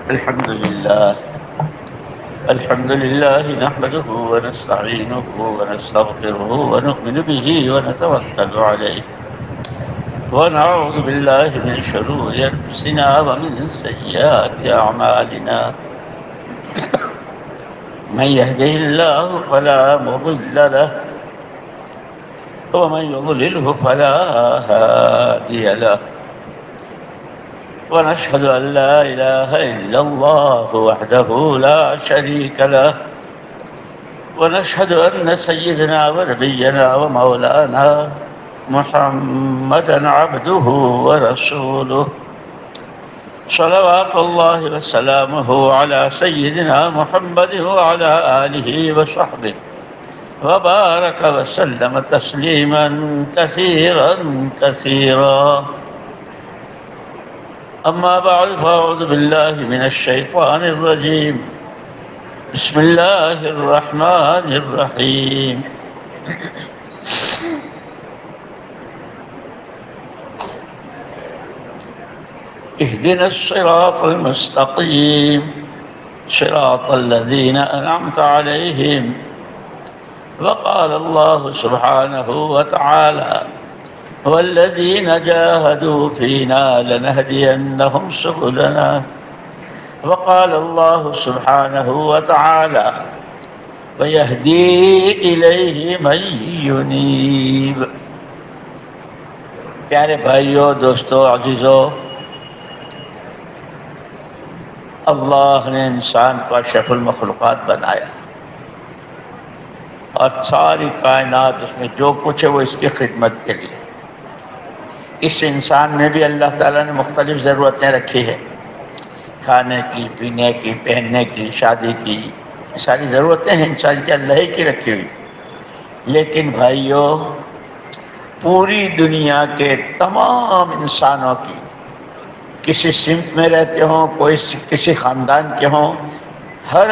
الحمد لله نحمده ونستعينه ونستغفره ونؤمن به ونتوكل عليه ونعوذ بالله من شرور أنفسنا ومن سيئات أعمالنا من يهده الله فلا مضل له ومن يضلله فلا هادي له ونشهد أن لا إله إلا الله وحده لا شريك له ونشهد أن سيدنا ونبينا ومولانا محمدا عبده ورسوله صلوات الله وسلامه على سيدنا محمد وعلى آله وصحبه وبارك وسلم تسليما كثيرا كثيرا أما بعد فأعوذ بالله من الشيطان الرجيم بسم الله الرحمن الرحيم اهدنا الصراط المستقيم صراط الذين أنعمت عليهم وقال الله سبحانه وتعالى والذين جاهدوا فينا لنهدينهم سبلنا وقال الله سبحانه وتعالى ويهدي إليه من ينيب۔ پیارے بھائیو، دوستو، عزیزو، اللہ نے انسان کو اشرف المخلوقات بنایا اور ساری کائنات اس میں جو کچھ ہے وہ اس کی خدمت کے لیے۔ اس انسان میں بھی اللہ تعالیٰ نے مختلف ضرورتیں رکھی ہیں، کھانے کی، پینے کی، پہننے کی، شادی کی، ساری ضرورتیں ہیں انسان کی اللہ ہی کی رکھی ہوئی۔ لیکن بھائیو، پوری دنیا کے تمام انسانوں کی، کسی سمت میں رہتے ہوں، کوئی کسی خاندان کے ہوں، ہر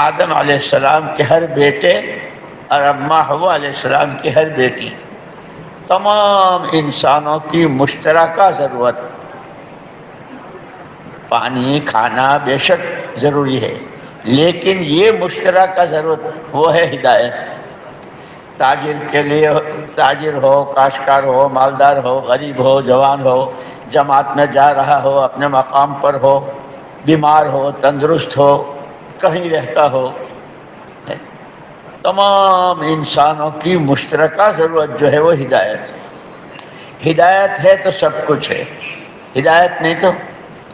آدم علیہ السلام کے ہر بیٹے اور اماں حوا علیہ السلام کی ہر بیٹی، تمام انسانوں کی مشترکہ ضرورت، پانی، کھانا بے شک ضروری ہے، لیکن یہ مشترکہ ضرورت وہ ہے ہدایت۔ تاجر کے لیے، تاجر ہو، کاشتکار ہو، مالدار ہو، غریب ہو، جوان ہو، جماعت میں جا رہا ہو، اپنے مقام پر ہو، بیمار ہو، تندرست ہو، کہیں رہتا ہو، تمام انسانوں کی مشترکہ ضرورت جو ہے وہ ہدایت ہے۔ ہدایت ہے تو سب کچھ ہے، ہدایت نہیں تو۔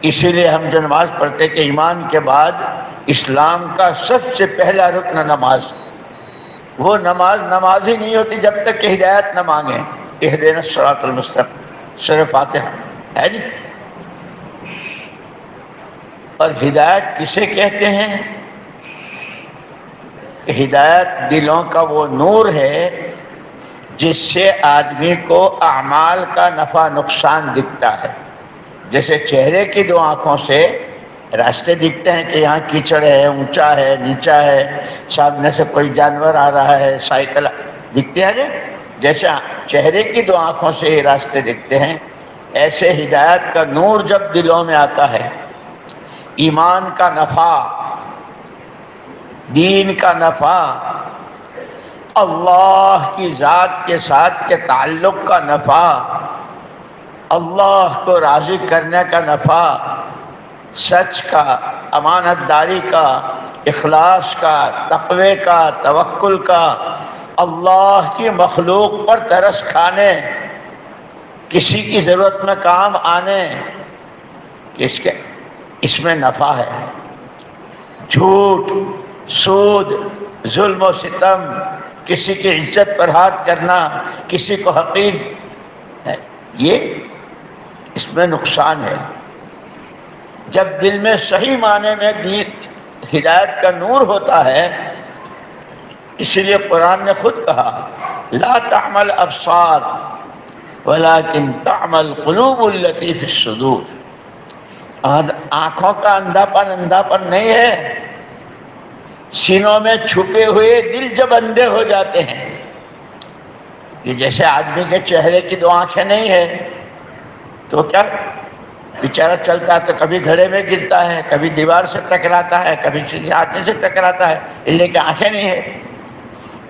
اسی لیے ہم جو نماز پڑھتے کہ ایمان کے بعد اسلام کا سب سے پہلا رکن نماز، وہ نماز ہی نہیں ہوتی جب تک کہ ہدایت نہ مانگیں۔ اہدنا الصراط المستقیم، سورہ فاتحہ ہے جی۔ اور ہدایت کسے کہتے ہیں؟ ہدایت دلوں کا وہ نور ہے جس سے آدمی کو اعمال کا نفع نقصان دکھتا ہے۔ جیسے چہرے کی دو آنکھوں سے راستے دکھتے ہیں کہ یہاں کیچڑ ہے، اونچا ہے، نیچا ہے، سامنے سے کوئی جانور آ رہا ہے، سائیکل دکھتے ہیں۔ جیسے چہرے کی دو آنکھوں سے یہ راستے دکھتے ہیں، ایسے ہدایت کا نور جب دلوں میں آتا ہے، ایمان کا نفع، دین کا نفع، اللہ کی ذات کے ساتھ کے تعلق کا نفع، اللہ کو راضی کرنے کا نفع، سچ کا، امانت داری کا، اخلاص کا، تقوی کا، توکل کا، اللہ کی مخلوق پر ترس کھانے، کسی کی ضرورت میں کام آنے، اس میں نفع ہے۔ جھوٹ، سود، ظلم و ستم، کسی کی عزت پر ہاتھ کرنا، کسی کو حقیر ہے، یہ اس میں نقصان ہے۔ جب دل میں صحیح معنی میں ہدایت کا نور ہوتا ہے، اسی لیے قرآن نے خود کہا لا تعمل ابصار ولكن تعمل قلوب التي في الصدور۔ آنکھوں کا اندھاپن نہیں ہے، سینوں میں چھپے ہوئے دل جب اندھے ہو جاتے ہیں، یہ جیسے آدمی کے چہرے کی دو آنکھیں نہیں ہے تو کیا بیچارہ چلتا تو کبھی گھڑے میں گرتا ہے، کبھی دیوار سے ٹکراتا ہے، کبھی کسی آدمی سے ٹکراتا ہے، اس لیے کہ آنکھیں نہیں ہے۔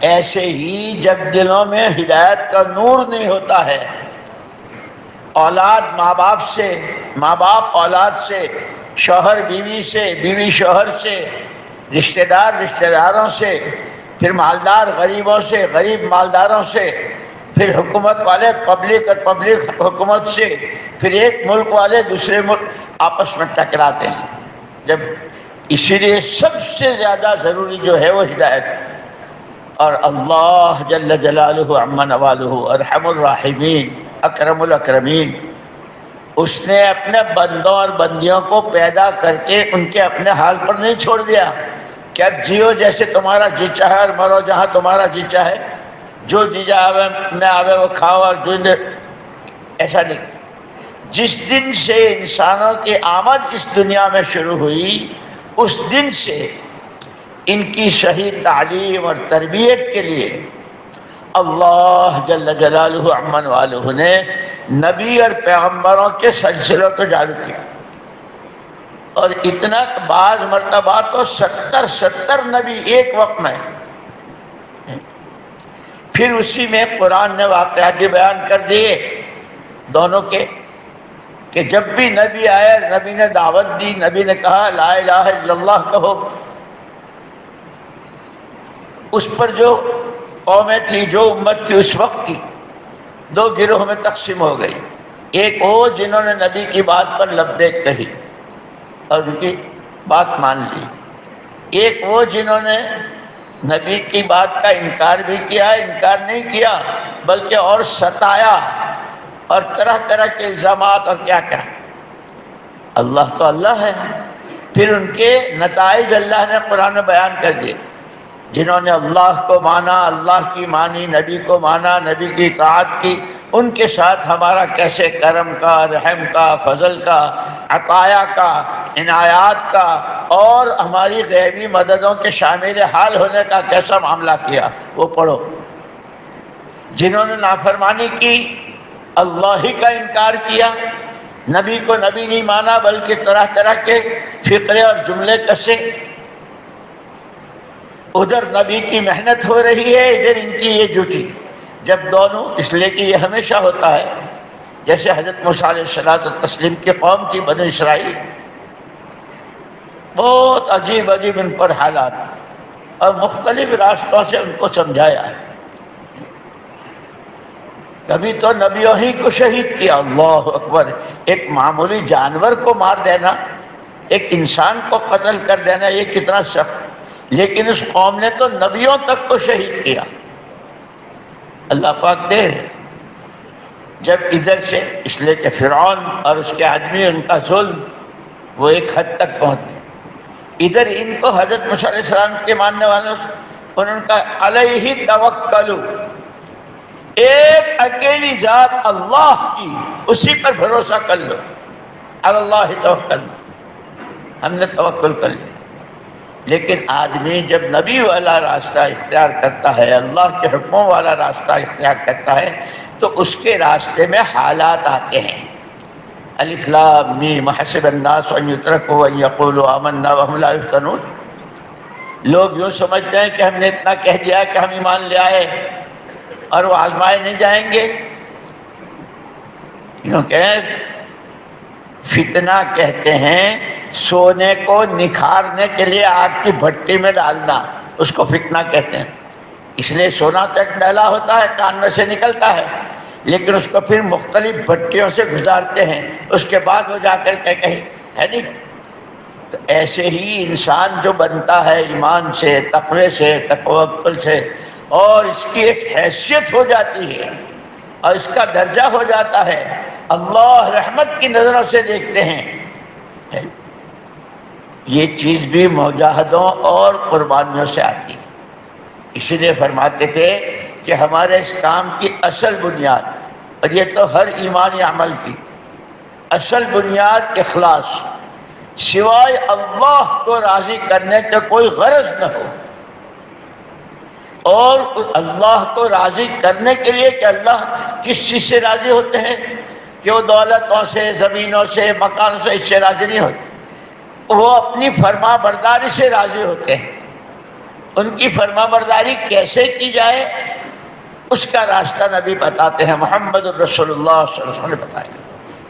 ایسے ہی جب دلوں میں ہدایت کا نور نہیں ہوتا ہے، اولاد ماں باپ سے، ماں باپ اولاد سے، شوہر بیوی سے، بیوی شوہر سے، رشتہ دار رشتہ داروں سے، پھر مالدار غریبوں سے، غریب مالداروں سے، پھر حکومت والے پبلک اور پبلک حکومت سے، پھر ایک ملک والے دوسرے ملک آپس میں ٹکراتے ہیں۔ جب اسی لیے سب سے زیادہ ضروری جو ہے وہ ہدایت ہے، اور اللہ جل جلالہ عما نوالہ ارحم الراحمین اکرم الاکرمین، اس نے اپنے بندوں اور بندیوں کو پیدا کر کے ان کے اپنے حال پر نہیں چھوڑ دیا کہ اب جیو جیسے تمہارا جی چاہے اور مرو جہاں تمہارا جی چاہے، جو جی آوے میں آوے وہ کھاؤ، اور جو ایسا نہیں۔ جس دن سے انسانوں کی آمد اس دنیا میں شروع ہوئی، اس دن سے ان کی صحیح تعلیم اور تربیت کے لیے اللہ جل جلالہ عمن والہ نے نبی اور پیغمبروں کے سلسلوں کو جاری کیا، اور اتنا بعض مرتبہ تو 70 نبی ایک وقت میں۔ پھر اسی میں قرآن نے واقعات بھی بیان کر دیے دونوں کے، کہ جب بھی نبی آئے، نبی نے دعوت دی، نبی نے کہا لا الہ الا اللہ کہو، اس پر جو قومیں تھی، جو امت تھی اس وقت کی، دو گروہ میں تقسیم ہو گئی۔ ایک وہ جنہوں نے نبی کی بات پر لبیک کہی اور ان کی بات مان لی، ایک وہ جنہوں نے نبی کی بات کا انکار بھی کیا، انکار نہیں کیا بلکہ اور ستایا اور طرح طرح کے الزامات اور کیا کیا۔ اللہ تو اللہ ہے، پھر ان کے نتائج اللہ نے قرآن میں بیان کر دیے۔ جنہوں نے اللہ کو مانا، اللہ کی مانی، نبی کو مانا، نبی کی اطاعت کی، ان کے ساتھ ہمارا کیسے کرم کا، رحم کا، فضل کا، عطایا کا، عنایات کا اور ہماری غیبی مددوں کے شامل حال ہونے کا کیسا معاملہ کیا، وہ پڑھو۔ جنہوں نے نافرمانی کی، اللہ ہی کا انکار کیا، نبی کو نبی نہیں مانا بلکہ طرح طرح کے فقرے اور جملے کسے، ادھر نبی کی محنت ہو رہی ہے، ادھر ان کی یہ ڈیوٹی۔ جب دونوں، اس لیے کہ یہ ہمیشہ ہوتا ہے، جیسے حضرت موسیٰ علیہ الصلوۃ والتسلیم کی قوم تھی بنی اسرائیل، بہت عجیب عجیب ان پر حالات، اور مختلف راستوں سے ان کو سمجھایا ہے۔ کبھی تو نبیوں ہی کو شہید کیا، اللہ اکبر، ایک معمولی جانور کو مار دینا، ایک انسان کو قتل کر دینا، یہ کتنا سخت، لیکن اس قوم نے تو نبیوں تک کو شہید کیا۔ اللہ پاک دے جب ادھر سے، اس لیے کہ فرعون اور اس کے آدمی، ان کا ظلم وہ ایک حد تک پہنچ گئے، ادھر ان کو حضرت موسیٰ علیہ السلام کے ماننے والوں ان کا علیہ توکلوا، ایک اکیلی ذات اللہ کی، اسی پر بھروسہ کر لو، اللہ توکل، ہم نے توکل کر لیا۔ لیکن آدمی جب نبی والا راستہ اختیار کرتا ہے، اللہ کے حکموں والا راستہ اختیار کرتا ہے، تو اس کے راستے میں حالات آتے ہیں۔ الف لام میم حسب الناس ان یترکوا ان یقولوا آمنا وهم لا یفتنون، لوگ یوں سمجھتے ہیں کہ ہم نے اتنا کہہ دیا کہ ہم ایمان لے آئے اور وہ آزمائے نہیں جائیں گے، کیونکہ فتنہ کہتے ہیں سونے کو نکھارنے کے لیے آگ کی بھٹی میں ڈالنا، اس کو فتنہ کہتے ہیں۔ اس لیے سونا تو ایک میلا ہوتا ہے، کان میں سے نکلتا ہے، لیکن اس کو پھر مختلف بھٹیوں سے گزارتے ہیں، اس کے بعد وہ جا کر کے کہیں ہے نہیں۔ تو ایسے ہی انسان جو بنتا ہے ایمان سے، تقوی سے، توکل سے، اور اس کی ایک حیثیت ہو جاتی ہے اور اس کا درجہ ہو جاتا ہے، اللہ رحمت کی نظروں سے دیکھتے ہیں۔ یہ چیز بھی مجاہدوں اور قربانیوں سے آتی ہے۔ اسی لیے فرماتے تھے کہ ہمارے اس کام کی اصل بنیاد، اور یہ تو ہر ایمانی عمل کی اصل بنیاد، اخلاص، سوائے اللہ کو راضی کرنے کا کوئی غرض نہ ہو، اور اللہ کو راضی کرنے کے لیے کہ اللہ کس چیز سے راضی ہوتے ہیں، کہ وہ دولتوں سے، زمینوں سے، مکانوں سے اس سے راضی نہیں ہوتے، وہ اپنی فرما برداری سے راضی ہوتے ہیں۔ ان کی فرما برداری کیسے کی جائے اس کا راستہ نبی بتاتے ہیں، محمد الرسول اللہ صلی اللہ علیہ وسلم نے بتایا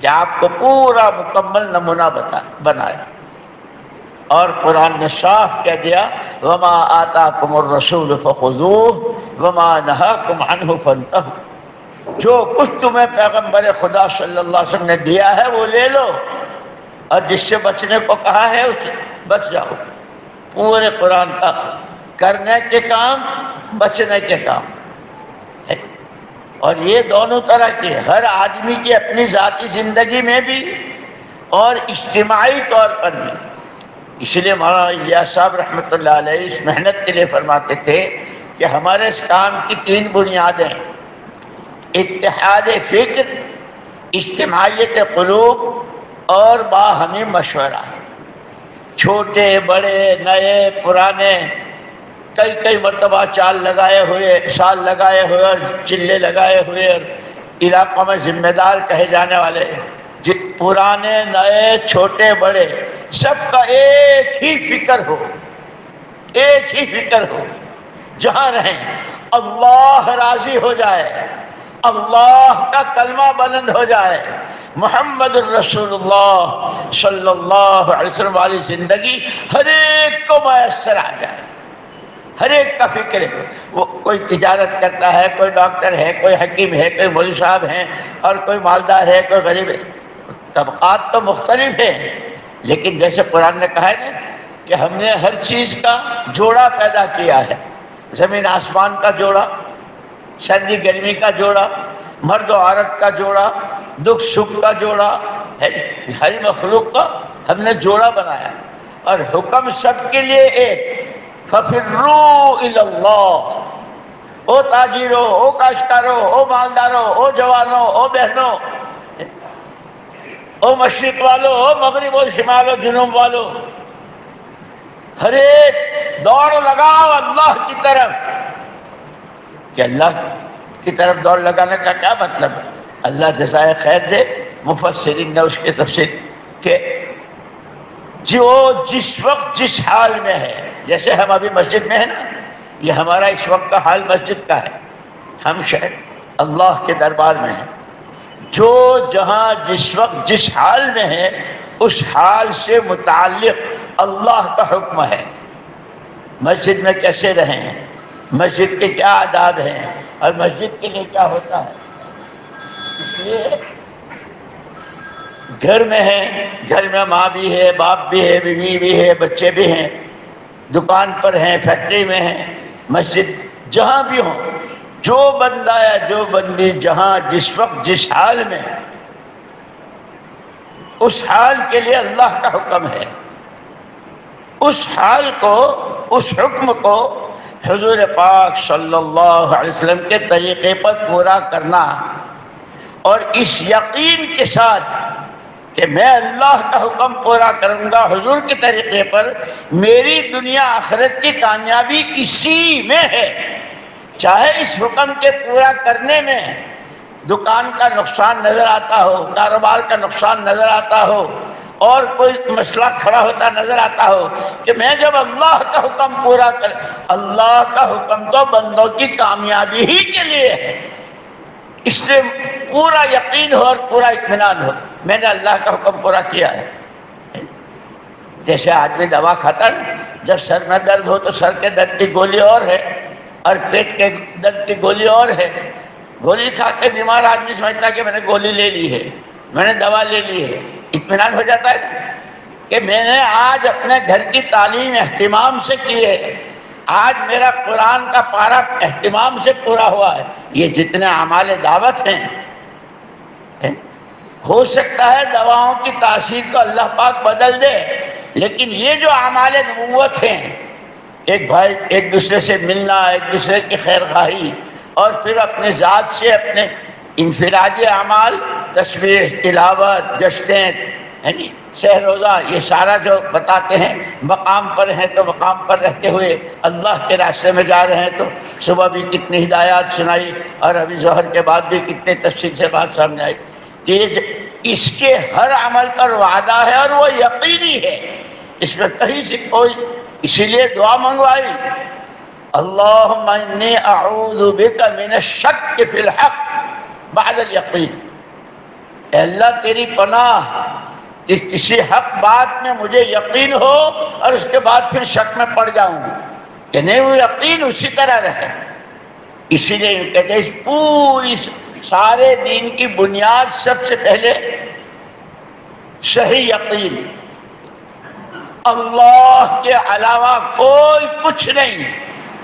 کہ آپ کو پورا مکمل نمونہ بنایا، اور قرآن نے صاف کہہ دیا وَمَا آتَاكُمُ الرَّسُولُ فَخُذُوهُ وَمَا نَهَاكُمْ عَنْهُ فَانْتَهُوا، جو کچھ تمہیں پیغمبر خدا صلی اللہ علیہ وسلم نے دیا ہے وہ لے لو، اور جس سے بچنے کو کہا ہے اس سے بچ جاؤ۔ پورے قرآن کا کرنے کے کام، بچنے کے کام ہے، اور یہ دونوں طرح کے، ہر آدمی کی اپنی ذاتی زندگی میں بھی اور اجتماعی طور پر بھی۔ اس لیے مولانا الیاس صاحب رحمۃ اللہ علیہ اس محنت کے لیے فرماتے تھے کہ ہمارے اس کام کی 3 بنیادیں: اتحاد فکر، اجتماعیت قلوب اور باہمی مشورہ۔ چھوٹے بڑے نئے پرانے کئی مرتبہ سال لگائے ہوئے اور چلے لگائے ہوئے اور علاقوں میں ذمہ دار کہے جانے والے، پرانے نئے چھوٹے بڑے، سب کا ایک ہی فکر ہو، جہاں رہیں اللہ راضی ہو جائے، اللہ کا کلمہ بلند ہو جائے، محمد الرسول اللہ صلی اللہ علیہ وسلم والی زندگی ہر ایک کو میسر آ جائے، ہر ایک کا فکر ہے۔ وہ کوئی تجارت کرتا ہے، کوئی ڈاکٹر ہے، کوئی حکیم ہے، کوئی مولوی صاحب ہیں، اور کوئی مالدار ہے، کوئی غریب ہے، طبقات تو مختلف ہیں، لیکن جیسے قرآن نے کہا ہے نا کہ ہم نے ہر چیز کا جوڑا پیدا کیا ہے، زمین آسمان کا جوڑا، سردی گرمی کا جوڑا، مرد و عورت کا جوڑا، دکھ سکھ کا جوڑا، ہر مخلوق کا ہم نے جوڑا بنایا، اور حکم سب کے لیے ایک، فَفِرُّوا إِلَى اللَّهِ، او تاجروں، او کاشتکاروں، او مالداروں، او جوانوں، او بہنوں، او مشرق والوں، او مغرب و شمال و جنوب والوں، ہر ایک دوڑ لگاؤ اللہ کی طرف۔ کہ اللہ کی طرف دوڑ لگانے کا کیا مطلب ہے؟ اللہ جزائے خیر دے، مفسرین نے اس کی تفسیر کہ جو جس وقت جس حال میں ہے، جیسے ہم ابھی مسجد میں ہیں نا، یہ ہمارا اس وقت کا حال مسجد کا ہے، ہم شاید اللہ کے دربار میں ہیں، جو جہاں جس وقت جس حال میں ہے اس حال سے متعلق اللہ کا حکم ہے، مسجد میں کیسے رہیں، مسجد کے کیا آداب ہیں، اور مسجد کے لیے کیا ہوتا ہے۔ اس لیے گھر میں ہیں، گھر میں ماں بھی ہے، باپ بھی ہے، بیوی بھی ہے، بچے بھی ہیں، دکان پر ہیں، فیکٹری میں ہیں، مسجد جہاں بھی ہوں، جو بندہ یا جو بندی جہاں جس وقت جس حال میں، اس حال کے لیے اللہ کا حکم ہے، اس حال کو، اس حکم کو حضور پاک صلی اللہ علیہ وسلم کے طریقے پر پورا کرنا، اور اس یقین کے ساتھ کہ میں اللہ کا حکم پورا کروں گا حضور کے طریقے پر، میری دنیا آخرت کی کامیابی اسی میں ہے، چاہے اس حکم کے پورا کرنے میں دکان کا نقصان نظر آتا ہو، کاروبار کا نقصان نظر آتا ہو، اور کوئی مسئلہ کھڑا ہوتا نظر آتا ہو، کہ میں جب اللہ کا حکم پورا کر، اللہ کا حکم تو بندوں کی کامیابی ہی کے لیے ہے، اس لیے پورا یقین ہو اور پورا اطمینان ہو میں نے اللہ کا حکم پورا کیا ہے۔ جیسے آدمی دوا کھاتا ہے، جب سر میں درد ہو تو سر کے درد کی گولی اور ہے، اور پیٹ کے درد کی گولی اور ہے، گولی کھا کے بیمار آدمی سمجھتا ہے کہ میں نے گولی لے لی ہے، میں نے دوا لے لی ہے، اطمینان ہو جاتا ہے نا کہ میں نے آج اپنے گھر کی تعلیم اہتمام سے کی ہے، آج میرا قرآن کا پارہ اہتمام سے پورا ہوا ہے۔ یہ جتنے اعمال دعوت ہیں، ہو سکتا ہے دواؤں کی تاثیر کو اللہ پاک بدل دے، لیکن یہ جو اعمال نبوت ہیں، ایک بھائی ایک دوسرے سے ملنا، ایک دوسرے کی خیر خواہی، اور پھر اپنے ذات سے اپنے انفرادی اعمال، تسبیح، تلاوت، گشتیں، سحر روزہ، یہ سارا جو بتاتے ہیں، مقام پر ہیں تو مقام پر رہتے ہوئے اللہ کے راستے میں جا رہے ہیں، تو صبح بھی کتنی ہدایات سنائی، اور ابھی ظہر کے بعد بھی کتنے تفصیل سے بات سامنے آئی۔ کہ اس کے ہر عمل پر وعدہ ہے اور وہ یقینی ہے، اس میں کہیں سے کوئی، اسی لیے دعا منگوائی، اللہم انی اعوذ بک من الشک فی الحق بعد الیقین، اے اللہ تیری پناہ کہ کسی حق بات میں مجھے یقین ہو اور اس کے بعد پھر شک میں پڑ جاؤں کہ نہیں، وہ یقین اسی طرح رہے۔ اسی لیے کہتے ہیں اس پوری سارے دین کی بنیاد سب سے پہلے صحیح یقین، اللہ کے علاوہ کوئی کچھ نہیں،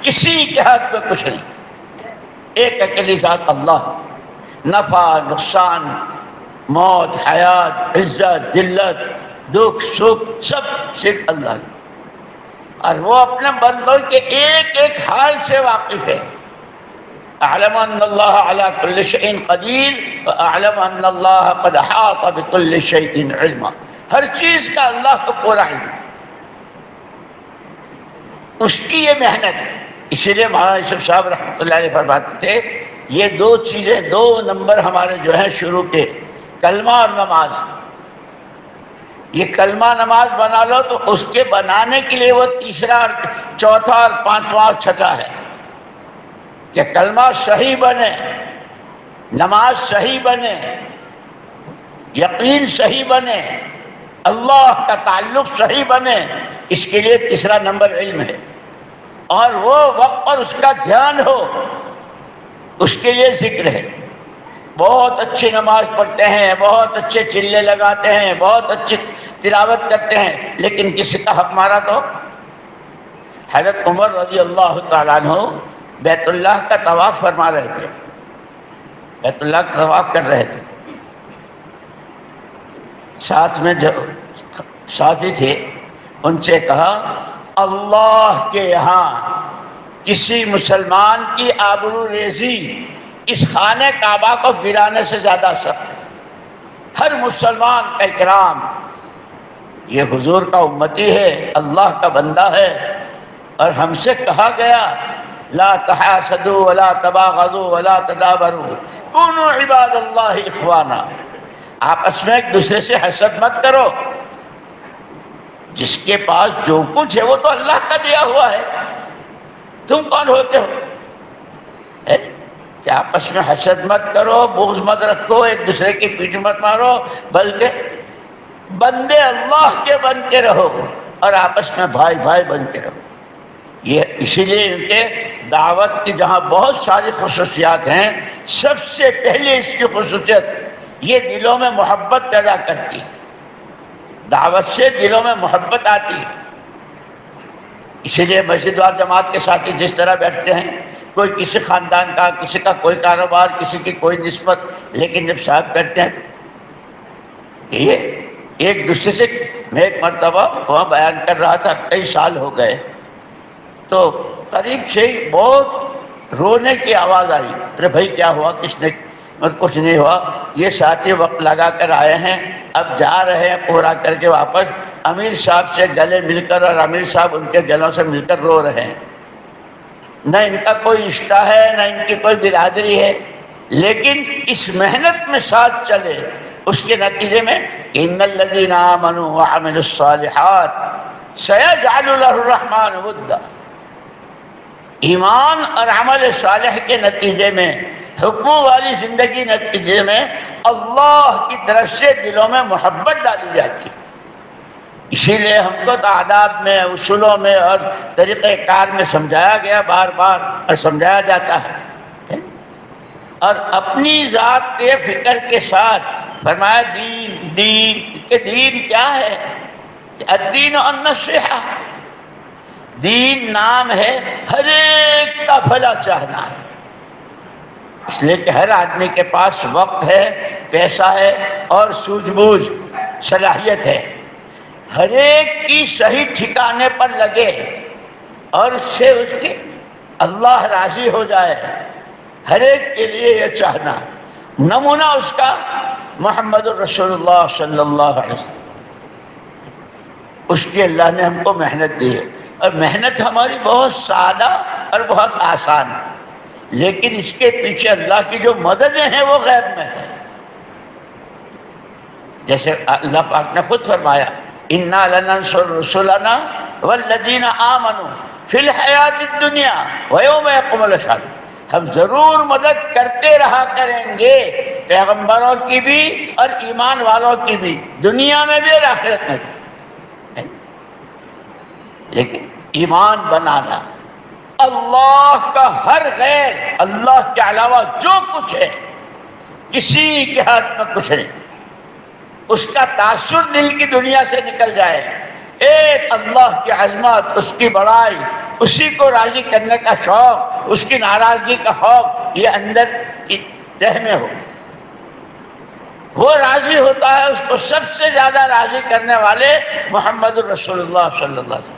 کسی کے حق میں کچھ نہیں، ایک اکیلی ذات اللہ، نفع نقصان، موت حیات، عزت ذلت، دکھ سکھ سب صرف اللہ کی، اور وہ اپنے بندوں کے ایک ایک حال سے واقف ہے۔ اعلم ان اللہ علی کل شیء قدیر واعلم ان اللہ قد احاط بكل شیء علما، ہر چیز کا اللہ کو پورا علم، اس کی یہ محنت۔ اسی لیے مولانا یوسف صاحب رحمۃ اللہ علیہ فرماتے تھے یہ دو چیزیں، دو نمبر ہمارے جو ہیں شروع کے، کلمہ اور نماز۔ یہ کلمہ نماز بنا لو تو اس کے بنانے کے لیے وہ تیسرا اور چوتھا اور پانچواں اور چھٹا ہے کہ کلمہ صحیح بنے، نماز صحیح بنے، یقین صحیح بنے، اللہ کا تعلق صحیح بنے، اس کے لیے تیسرا نمبر علم ہے، اور وہ وقت پر اس کا دھیان ہو، اس کے لیے ذکر ہے۔ بہت اچھی نماز پڑھتے ہیں، بہت اچھے چلے لگاتے ہیں، بہت اچھی تلاوت کرتے ہیں، لیکن کسی کا حق مارا تو؟ حضرت عمر رضی اللہ تعالیٰ عنہ بیت اللہ کا طواف فرما رہے تھے، بیت اللہ کا طواف کر رہے تھے، ساتھ میں جو ساتھی تھے ان سے کہا اللہ کے یہاں کسی مسلمان کی آبرو ریزی اس خانہ کعبہ کو گرانے سے زیادہ سخت ہے، ہر مسلمان کا اکرام، یہ حضور کا امتی ہے، اللہ کا بندہ ہے، اور ہم سے کہا گیا لا تحاسدوا ولا تباغضوا ولا تدابروا کونوا عباد اللہ اخوانا، آپس میں ایک دوسرے سے حسد مت کرو، جس کے پاس جو کچھ ہے وہ تو اللہ کا دیا ہوا ہے، تم کون ہوتے ہو کہ آپس میں حسد مت کرو، بغض مت رکھو، ایک دوسرے کی پیٹھ مت مارو، بلکہ بندے اللہ کے بن کے رہو اور آپس میں بھائی بھائی بن کے رہو۔ یہ اسی لیے ان کے دعوت کی جہاں بہت ساری خصوصیات ہیں، سب سے پہلے اس کی خصوصیت یہ دلوں میں محبت پیدا کرتی ہے، دعوت سے دلوں میں محبت آتی ہے۔ اسی لیے مسجد وال جماعت کے ساتھی جس طرح بیٹھتے ہیں، کوئی کسی خاندان کا، کسی کا کوئی کاروبار، کسی کی کوئی نسبت، لیکن جب صاحب کرتے ہیں یہ ایک دوسرے سے، میں ایک مرتبہ وہاں بیان کر رہا تھا، کئی سال ہو گئے، تو قریب سے ہی بہت رونے کی آواز آئی، ارے بھائی کیا ہوا، کس نے؟ کچھ نہیں ہوا، یہ ساتھی وقت لگا کر آئے ہیں، اب جا رہے ہیں پورا کر کے واپس، امیر صاحب سے گلے مل کر اور امیر صاحب ان کے گلوں سے مل کر رو رہے ہیں، نہ ان کا کوئی رشتہ ہے نہ ان کی کوئی برادری ہے، لیکن اس محنت میں ساتھ چلے، اس کے نتیجے میں ان الذین آمنوا وعملوا الصالحات سیجعل لہ الرحمن ودا، ایمان اور عمل صالح کے نتیجے میں، حکموں والی زندگی نتیجے میں اللہ کی طرف سے دلوں میں محبت ڈالی جاتی ہے۔ اسی لیے ہم کو آداب میں، اصولوں میں اور طریقہ کار میں سمجھایا گیا بار بار اور سمجھایا جاتا ہے، اور اپنی ذات کے فکر کے ساتھ فرمایا دین، دین کہ دین کیا ہے؟ الدین النصیحہ، دین نام ہے ہر ایک کا بھلا چاہنا ہے، اس لیے کہ ہر آدمی کے پاس وقت ہے، پیسہ ہے اور سوجھ بوجھ صلاحیت ہے، ہر ایک کی صحیح ٹھکانے پر لگے اور اس سے اس کی اللہ راضی ہو جائے، ہر ایک کے لیے یہ چاہنا۔ نمونہ اس کا محمد الرسول اللہ صلی اللہ علیہ وسلم، اس کی اللہ نے ہم کو محنت دی ہے، اور محنت ہماری بہت سادہ اور بہت آسان ہے، لیکن اس کے پیچھے اللہ کی جو مددیں ہیں وہ غیب میں ہے، جیسے اللہ پاک نے خود فرمایا انا لننصر رسلنا والذین آمنوا فی الحیات الدنیا ویوم یقوم الاشہاد، ہم ضرور مدد کرتے رہا کریں گے پیغمبروں کی بھی اور ایمان والوں کی بھی، دنیا میں بھی اور آخرت میں بھی۔ لیکن ایمان بنانا، اللہ کا ہر غیر، اللہ کے علاوہ جو کچھ ہے کسی کے ہاتھ میں کچھ نہیں، اس کا تاثر دل کی دنیا سے نکل جائے، ایک اللہ کی عظمت، اس کی بڑائی، اسی کو راضی کرنے کا شوق، اس کی ناراضگی کا خوف یہ اندر کی تہ میں ہو، وہ راضی ہوتا ہے، اس کو سب سے زیادہ راضی کرنے والے محمد الرسول اللہ صلی اللہ علیہ وسلم۔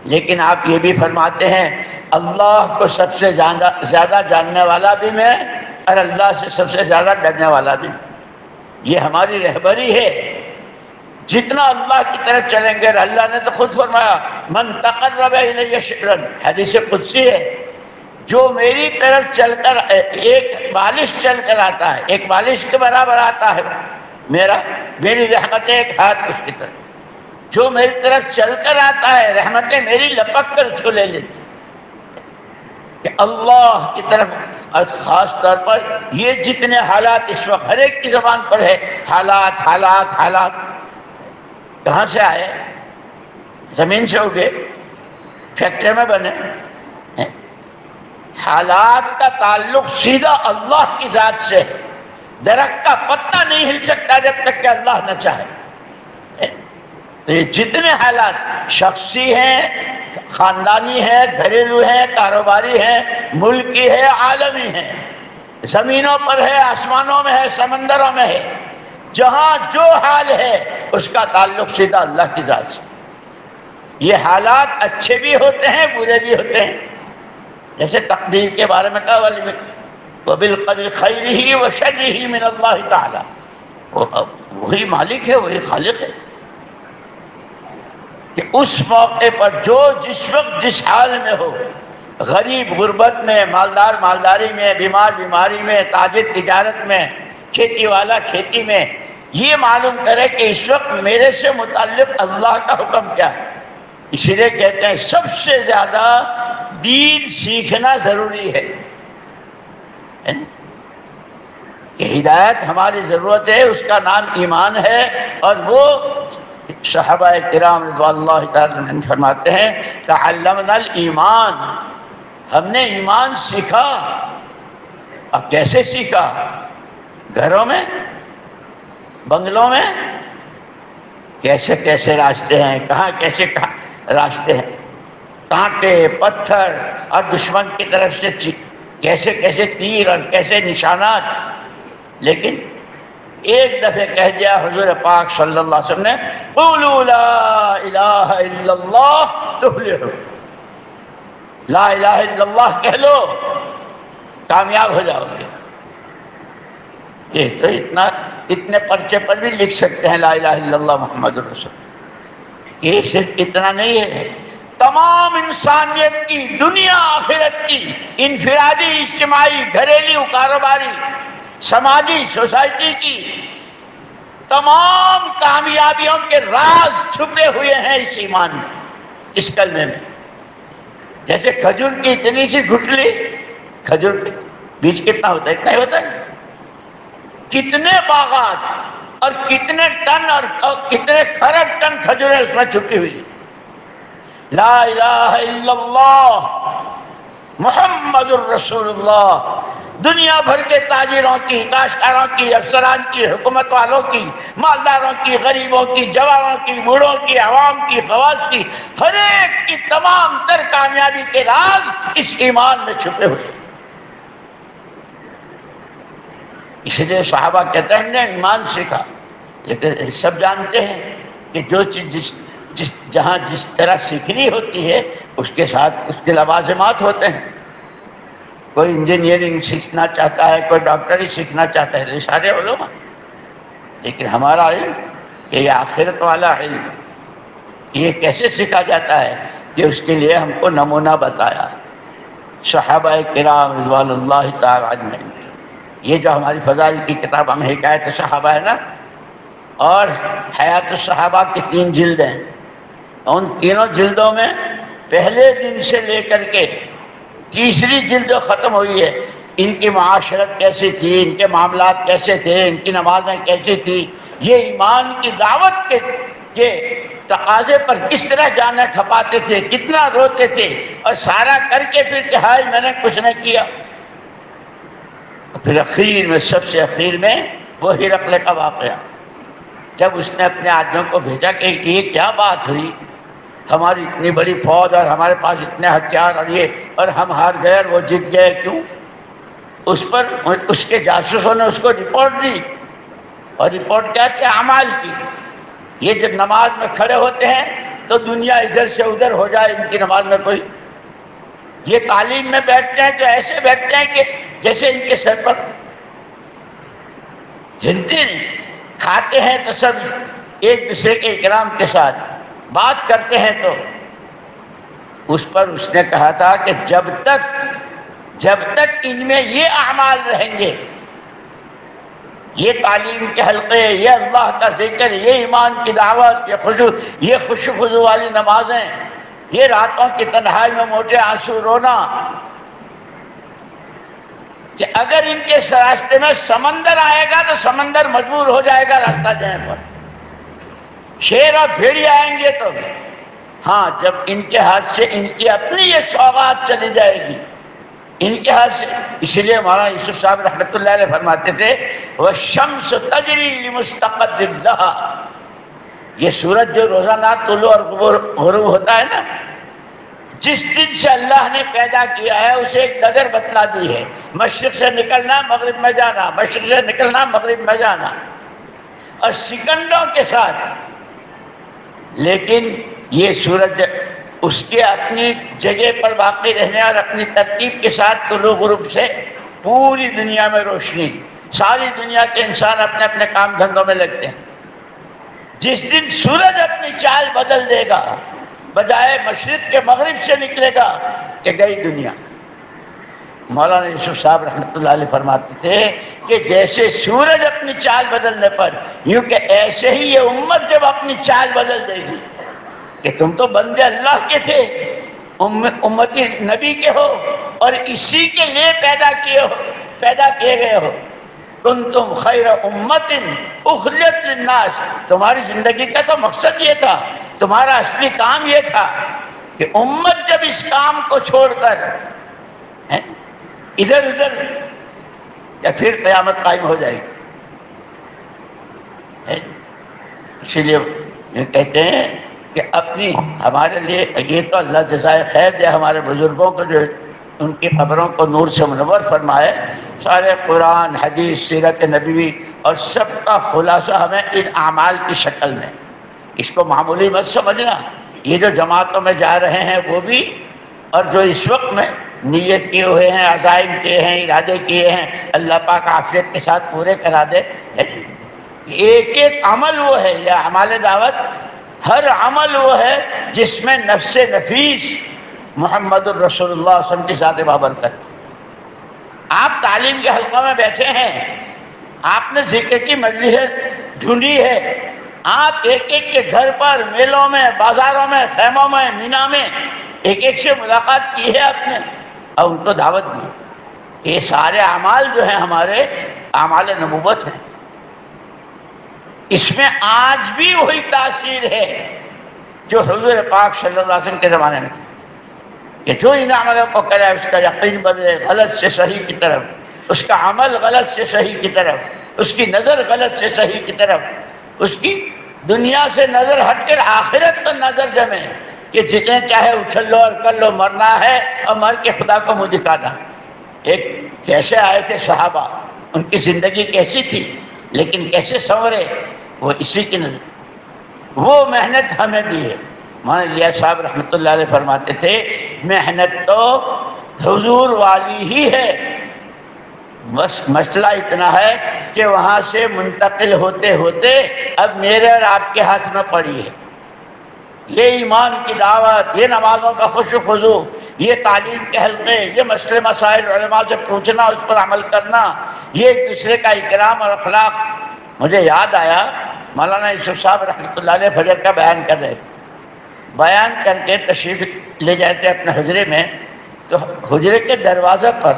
لیکن آپ یہ بھی فرماتے ہیں اللہ کو سب سے زیادہ جاننے والا بھی میں اور اللہ سے سب سے زیادہ ڈرنے والا بھی، یہ ہماری رہبری ہے۔ جتنا اللہ کی طرف چلیں گے، اللہ نے تو خود فرمایا من تقرب الی شبرا، حدیث قدسی ہے، جو میری طرف چل کر ایک بالش چل کر آتا ہے، ایک بالش کے برابر آتا ہے میری رحمتیں ایک ہاتھ اس کی طرف، جو میری طرف چل کر آتا ہے رحمتیں میری لپک کر اس کو لے لیتی کہ اللہ کی طرف۔ اور خاص طور پر یہ جتنے حالات اس وقت ہر ایک کی زبان پر ہے، حالات حالات حالات، کہاں سے آئے؟ زمین سے اگے، فیکٹری میں بنے؟ حالات کا تعلق سیدھا اللہ کی ذات سے ہے، درخت کا پتا نہیں ہل سکتا جب تک کہ اللہ نہ چاہے۔ تو یہ جتنے حالات شخصی ہیں، خاندانی ہے، گھریلو ہے، کاروباری ہے، ملکی ہے، عالمی ہے، زمینوں پر ہے، آسمانوں میں ہے، سمندروں میں ہے، جہاں جو حال ہے اس کا تعلق سیدھا اللہ کی ذات سے۔ یہ حالات اچھے بھی ہوتے ہیں، برے بھی ہوتے ہیں، جیسے تقدیر کے بارے میں کہا وَبِالْقَدْرِ خَيْرِهِ وَشَرِّهِ مِنَ اللَّهِ تَعَالَى، وہی مالک ہے، وہی خالق ہے کہ اس موقع پر جو جس وقت جس حال میں ہو، غریب غربت میں، مالدار مالداری میں، بیمار بیماری میں، تاجر تجارت میں، کھیتی والا کھیتی میں، یہ معلوم کرے کہ اس وقت میرے سے متعلق اللہ کا حکم کیا ہے۔ اسی لیے کہتے ہیں سب سے زیادہ دین سیکھنا ضروری ہے کہ ہدایت ہماری ضرورت ہے، اس کا نام ایمان ہے، اور وہ صحابہ کرام رضوان اللہ تعالی عنہم فرماتے ہیں تعلمنا الایمان، ہم نے ایمان سیکھا۔ اب کیسے سیکھا؟ گھروں میں، بنگلوں میں، کیسے کیسے راستے ہیں، کہاں کیسے راستے ہیں، کانٹے پتھر اور دشمن کی طرف سے کیسے کیسے تیر اور کیسے نشانات، لیکن ایک دفعہ کہہ دیا حضور پاک صلی اللہ علیہ وسلم نے قولوا لا الہ الا اللہ تفلحوا، لا الہ الا اللہ کہہ لو کامیاب ہو جاؤ گے۔ یہ تو اتنے پرچے پر بھی لکھ سکتے ہیں لا الہ الا اللہ محمد رسول۔ یہ صرف اتنا نہیں ہے، تمام انسانیت کی، دنیا آخرت کی، انفرادی اجتماعی گھریلو کاروباری سماجی سوسائٹی کی تمام کامیابیوں کے راز چھپے ہوئے ہیں اس ایمان میں، اس کلمے میں۔ جیسے کھجور کی اتنی سی گٹھلی، کھجور کے بیج کتنا ہوتا ہے؟ اتنا ہی ہوتا ہے۔ کتنے باغات اور کتنے ٹن اور کتنے خرب ٹن کھجوریں اس میں چھپی ہوئی۔ لا الہ الا اللہ محمد الرسول اللہ، دنیا بھر کے تاجروں کی، کاشتکاروں کی، افسران کی، حکومت والوں کی، مالداروں کی، غریبوں کی، جوانوں کی، بوڑھوں کی، عوام کی، خواص کی، ہر ایک کی تمام تر کامیابی کے راز اس ایمان میں چھپے ہوئے۔ اس لیے صحابہ کہتے ہیں ہم نے ایمان سیکھا، لیکن سب جانتے ہیں کہ جو چیز جہاں جس طرح سیکھنی ہوتی ہے اس کے ساتھ اس کے لوازمات ہوتے ہیں۔ کوئی انجینئرنگ سیکھنا چاہتا ہے، کوئی ڈاکٹری سیکھنا چاہتا ہے، سارے علوم، لیکن ہمارا علم یہ آخرت والا علم، یہ کیسے سیکھا جاتا ہے کہ اس کے لیے ہم کو نمونہ بتایا صحابہ کرام رضوان اللہ تعالی عنہم۔ یہ جو ہماری فضائل کی کتاب ہم حکایت صحابہ ہے نا، اور حیات الصحابہ کی 3 جلد ہیں. ان تینوں جلدوں میں پہلے دن سے لے کر کے تیسری جلد جو ختم ہوئی ہے، ان کی معاشرت کیسی تھی، ان کے معاملات کیسے تھے، ان کی نمازیں کیسی تھی، یہ ایمان کی دعوت کے تقاضے پر کس طرح جانا کھپاتے تھے، کتنا روتے تھے، اور سارا کر کے پھر کہ ہائے میں نے کچھ نہ کیا. پھر اخیر میں، سب سے اخیر میں وہ ہرقل کا واقعہ، جب اس نے اپنے آدمیوں کو بھیجا کہ یہ کیا بات ہوئی، ہماری اتنی بڑی فوج اور ہمارے پاس اتنے ہتھیار اور ہم ہار گئے اور وہ جیت گئے کیوں؟ اس پر اس کے جاسوسوں نے اس کو رپورٹ دی، اور رپورٹ کیا تھی؟ اعمال کی. یہ جب نماز میں کھڑے ہوتے ہیں تو دنیا ادھر سے ادھر ہو جائے ان کی نماز میں کوئی. یہ تعلیم میں بیٹھتے ہیں تو ایسے بیٹھتے ہیں کہ جیسے ان کے سر پر ہلتے نہیں. کھاتے ہیں تو سب ایک دوسرے کے اکرام کے ساتھ بات کرتے ہیں. تو اس پر اس نے کہا تھا کہ جب تک ان میں یہ اعمال رہیں گے، یہ تعلیم کے حلقے، یہ اللہ کا ذکر، یہ ایمان کی دعوت، یہ خوش خضوع والی نمازیں، یہ راتوں کی تنہائی میں موٹے آنسو رونا، کہ اگر ان کے راستے میں سمندر آئے گا تو سمندر مجبور ہو جائے گا راستہ دینے پر. شیر اور بھیڑی آئیں گے تو ہاں، جب ان کے ہاتھ سے ان کی اپنی یہ سوغات چلی جائے گی ان کے ہاتھ سے. اسی لیے مولانا یوسف صاحب رحمۃ اللہ علیہ فرماتے تھے وَالشَّمْسُ تَجْرِي لِمُسْتَقَرٍّ لَهَا. یہ سورج جو روزانہ طلوع اور غروب ہوتا ہے نا، جس دن سے اللہ نے پیدا کیا ہے اسے ایک ڈگر بتلا دی ہے، مشرق سے نکلنا مغرب میں جانا، مشرق سے نکلنا مغرب میں جانا، اور سیکنڈوں کے ساتھ. لیکن یہ سورج اس کے اپنی جگہ پر باقی رہنے اور اپنی ترتیب کے ساتھ طلوع غروب سے پوری دنیا میں روشنی، ساری دنیا کے انسان اپنے اپنے کام دھندوں میں لگتے ہیں. جس دن سورج اپنی چال بدل دے گا، بجائے مشرق کے مغرب سے نکلے گا کہ گئی دنیا. مولانا یوسف صاحب رحمۃ اللہ علیہ فرماتے تھے کہ جیسے سورج اپنی چال بدلنے پر، یوں کہ ایسے ہی یہ امت جب اپنی چال بدل دے گی کہ تم تو بندے اللہ کے تھے، امتی نبی کے ہو، اور اسی کے لیے پیدا کیے گئے ہو. کنتم خیر امت اخرجت للناس. تمہاری زندگی کا تو مقصد یہ تھا، تمہارا اصلی کام یہ تھا کہ امت جب اس کام کو چھوڑ کر ادھر ادھر، یا پھر قیامت قائم ہو جائے گی. اسی لیے یہ کہتے ہیں کہ اپنی ہمارے لیے یہ تو اللہ جزائے خیر دے ہمارے بزرگوں کو، جو ان کی قبروں کو نور سے منور فرمائے. سارے قرآن، حدیث، سیرت نبوی اور سب کا خلاصہ ہمیں ان اعمال کی شکل میں. اس کو معمولی مت سمجھنا. یہ جو جماعتوں میں جا رہے ہیں وہ بھی، اور جو اس وقت میں نیت کیے ہوئے ہیں، عزائم کیے ہیں، ارادے کیے ہیں، اللہ پاک عافیت کے ساتھ پورے کرا دے. ایک ایک عمل وہ ہے، یا اعمال دعوت، ہر عمل وہ ہے جس میں نفس نفیس محمد الرسول اللہ صلی اللہ علیہ وسلم کی ذات بابرکت. آپ تعلیم کے حلقوں میں بیٹھے ہیں، آپ نے ذکر کی مجلس ڈھونڈی ہے، آپ ایک ایک کے گھر پر، میلوں میں، بازاروں میں، خیموں میں، مینا میں ایک ایک سے ملاقات کی ہے آپ نے، اور ان کو دعوت دی. یہ سارے اعمال جو ہیں ہمارے اعمال نبوت ہیں. اس میں آج بھی وہی تاثیر ہے جو حضور پاک صلی اللہ علیہ وسلم کے زمانے میں تھی، کہ جو ان عملوں کو کرے اس کا یقین بدلے غلط سے صحیح کی طرف، اس کا عمل غلط سے صحیح کی طرف، اس کی نظر غلط سے صحیح کی طرف، اس کی دنیا سے نظر ہٹ کر آخرت پر نظر جمے کہ جتنے چاہے اچھل لو اور کر لو، مرنا ہے اور مر کے خدا کو منہ دکھانا. ایک کیسے آئے تھے صحابہ، ان کی زندگی کیسی تھی، لیکن کیسے سنورے، وہ اسی کی نظر. وہ محنت ہمیں دی ہے. مولانا الیاس صاحب رحمۃ اللہ علیہ فرماتے تھے محنت تو حضور والی ہی ہے، بس مسئلہ اتنا ہے کہ وہاں سے منتقل ہوتے ہوتے اب میرے اور آپ کے ہاتھ میں پڑی ہے. یہ ایمان کی دعوت، یہ نمازوں کا خوش و خضوع، یہ تعلیم کے حلقے، یہ مسئلے مسائل علماء سے پوچھنا، اس پر عمل کرنا، یہ ایک دوسرے کا اکرام اور اخلاق. مجھے یاد آیا مولانا یوسف صاحب رحمۃ اللہ علیہ فجر کا بیان کر رہے تھے، بیان کر کے تشریف لے جاتے اپنے حجرے میں، تو حجرے کے دروازے پر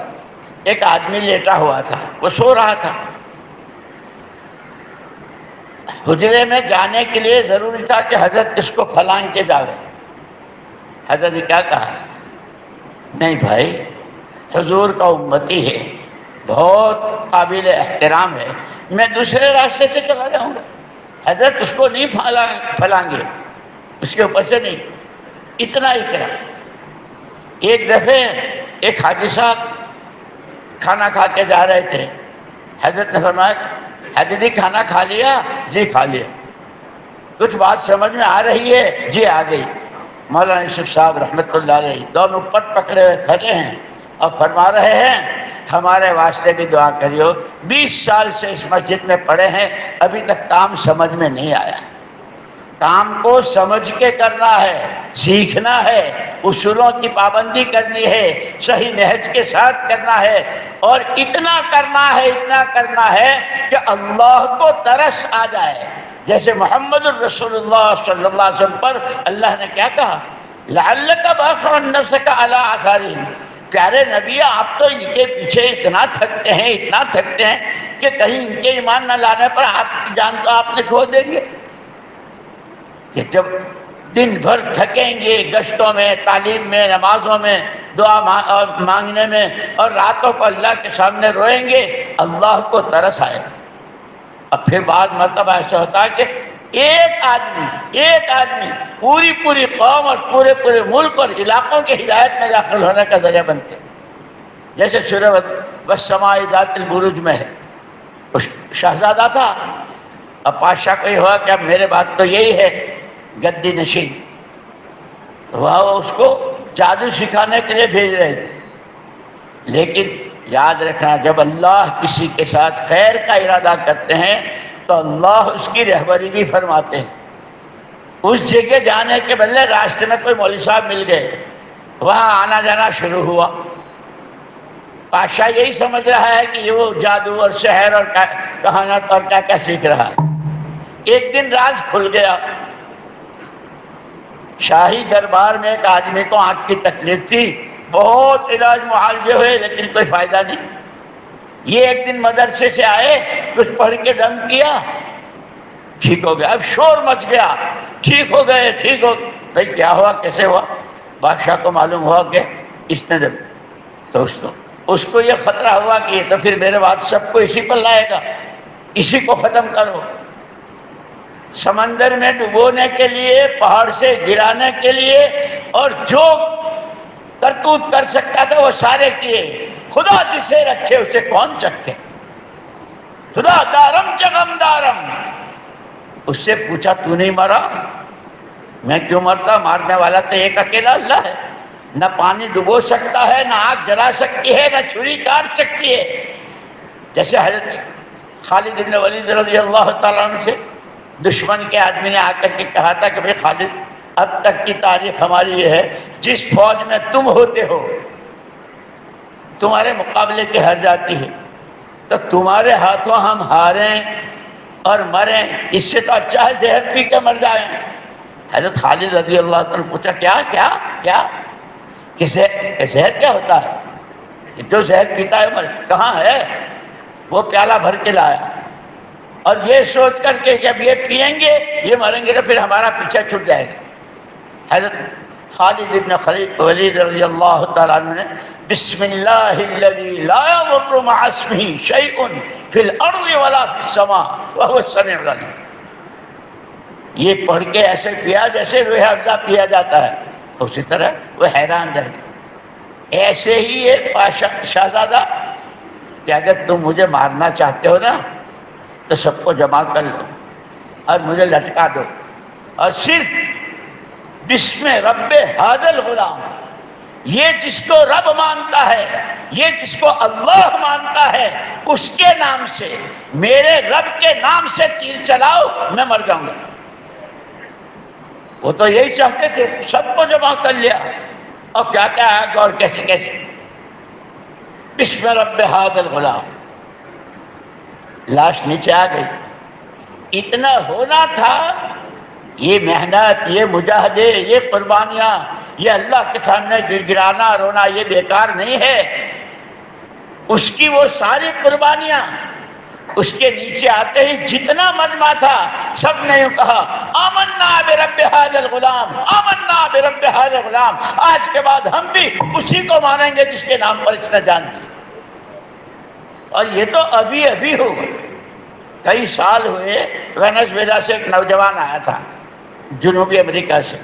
ایک آدمی لیٹا ہوا تھا، وہ سو رہا تھا۔ حجرے میں جانے کے لیے ضروری تھا کہ حضرت اس کو پھلانگ کے جاوے۔ حضرت نے کیا کہا؟ نہیں بھائی، حضور کا امتی ہے، بہت قابل احترام ہے، میں دوسرے راستے سے چلا جاؤں گا، حضرت اس کو نہیں پھلانگے، اس کے اوپر سے نہیں، اتنا ہی کرا۔ ایک دفعہ ایک حاجی صاحب کھانا کھا کے جا رہے تھے، حضرت نے فرمایا حاجی جی کھانا کھا لیا؟ جی کھا لیا۔ کچھ بات سمجھ میں آ رہی ہے؟ جی آ گئی۔ مولانا یوسف صاحب رحمۃ اللہ علیہ دونوں پٹ پکڑے ہوئے کھڑے ہیں اور فرما رہے ہیں ہمارے واسطے بھی دعا کریو، 20 سال سے اس مسجد میں پڑھے ہیں، ابھی تک کام سمجھ میں نہیں آیا۔ کام کو سمجھ کے کرنا ہے، سیکھنا ہے، اصولوں کی پابندی کرنی ہے، صحیح نہج کے ساتھ کرنا ہے، اور اتنا کرنا ہے کہ اللہ کو ترس آ جائے، جیسے محمد الرسول اللہ صلی اللہ علیہ وسلم پر اللہ نے کیا کہا؟ لعلک باخع نفسک علی آثارہم، پیارے نبی آپ تو ان کے پیچھے اتنا تھکتے ہیں کہ کہیں ان کے ایمان نہ لانے پر آپ کی جان تو آپ نے کھو دیں گے۔ کہ جب دن بھر تھکیں گے گشتوں میں، تعلیم میں، نمازوں میں، دعا مانگنے میں، اور راتوں کو اللہ کے سامنے روئیں گے، اللہ کو ترس آئے۔ اب پھر بعض مرتبہ ایسا ہوتا ہے کہ ایک آدمی پوری قوم اور پورے ملک اور علاقوں کے ہدایت میں داخل ہونے کا ذریعہ بنتے ہیں، جیسے سورہ والسماء ذات البروج میں ہے۔ شہزادہ تھا، اب بادشاہ کو یہ ہوا کہ اب میرے بات تو یہی ہے گدی نشین، وہ اس کو جادو سکھانے کے لیے بھیج رہے تھے، لیکن یاد رکھنا جب اللہ کسی کے ساتھ خیر کا ارادہ کرتے ہیں تو اللہ اس کی رہبری بھی فرماتے ہیں۔ اس جگہ جانے کے بدلے راستے میں کوئی مولوی صاحب مل گئے، وہاں آنا جانا شروع ہوا۔ بادشاہ یہی سمجھ رہا ہے کہ یہ وہ جادو اور سحر اور کہانت اور کیا سیکھ رہا ہے۔ ایک دن راز کھل گیا، شاہی دربار میں ایک آدمی کو آنکھ کی تکلیف تھی، بہت علاج معالجے ہوئے لیکن کوئی فائدہ نہیں۔ یہ ایک دن مدرسے سے آئے، کچھ پڑھ کے دم کیا، ٹھیک ہو گیا۔ اب شور مچ گیا، ٹھیک ہو گئے بھائی کیا ہوا، کیسے ہوا؟ بادشاہ کو معلوم ہوا کہ اس نے جب تو اس کو یہ خطرہ ہوا کہ یہ تو پھر میرے بعد سب کو اسی پر لائے گا، اسی کو ختم کرو۔ سمندر میں ڈبونے کے لیے، پہاڑ سے گرانے کے لیے، اور جو کرتوت کر سکتا تھا وہ سارے کیے۔ خدا جسے رکھے اسے کون چکھے، خدا دارم چغم دارم۔ اس سے پوچھا تو نہیں مرا؟ میں کیوں مرتا؟ مارنے والا تو ایک اکیلا اللہ ہے، نہ پانی ڈبو سکتا ہے، نہ آگ جلا سکتی ہے، نہ چھری کاٹ سکتی ہے۔ جیسے حضرت خالد بن ولید رضی اللہ تعالیٰ عنہ سے دشمن کے آدمی نے آ کر کے کہا تھا کہ بھئی خالد، اب تک کی تاریخ ہماری یہ ہے، جس فوج میں تم ہوتے ہو تمہارے مقابلے کے ہر جاتی ہے، تو تمہارے ہاتھوں ہم ہاریں اور مریں، اس سے تو اچھا ہے زہر پی کے مر جائیں۔ حضرت خالد رضی اللہ عنہ نے پوچھا کیا کہ زہر کیا ہوتا ہے؟ جو زہر پیتا ہے مر، کہاں ہے؟ وہ پیالہ بھر کے لایا، اور یہ سوچ کر کے جب یہ پیئیں گے یہ مریں گے تو پھر ہمارا پیچھا چھوٹ جائے گا۔ حضرت خالد بن ولید رضی اللہ تعالیٰ عنہ نے بسم اللہ الذی لا یضر مع اسمہ شیء فی الارض ولا فی السماء وهو السمیع العلیم، یہ پڑھ کے ایسے پیا جیسے روح افزا پیا جاتا ہے۔ اسی طرح وہ حیران رہ گئے۔ ایسے ہی یہ شہزادہ کہ اگر تم مجھے مارنا چاہتے ہو نا تو سب کو جمع کر لو اور مجھے لٹکا دو، اور صرف بسم رب ھذا الغلام، یہ جس کو رب مانتا ہے، یہ جس کو اللہ مانتا ہے، اس کے نام سے، میرے رب کے نام سے تیر چلاؤ، میں مر جاؤں گا۔ وہ تو یہی چاہتے تھے، سب کو جمع کر لیا، اور کیا ہے غور کیسے بسم رب ھذا الغلام، لاش نیچے آ گئی، اتنا ہونا تھا. یہ محنت، یہ مجاہدے، یہ قربانیاں، یہ اللہ کے سامنے گر گرانا رونا، یہ بیکار نہیں ہے. اس کی وہ ساری قربانیاں، اس کے نیچے آتے ہی جتنا مجمع تھا سب نے یوں کہا آمنا برب ھذا الغلام، آمنا برب ھذا الغلام. آج کے بعد ہم بھی اسی کو مانیں گے جس کے نام پر اس نے جان دی. اور یہ تو ابھی ابھی ہوا. کئی سال ہوئے. وینزویلا سے ایک نوجوان آیا تھا جنوبی امریکہ سے،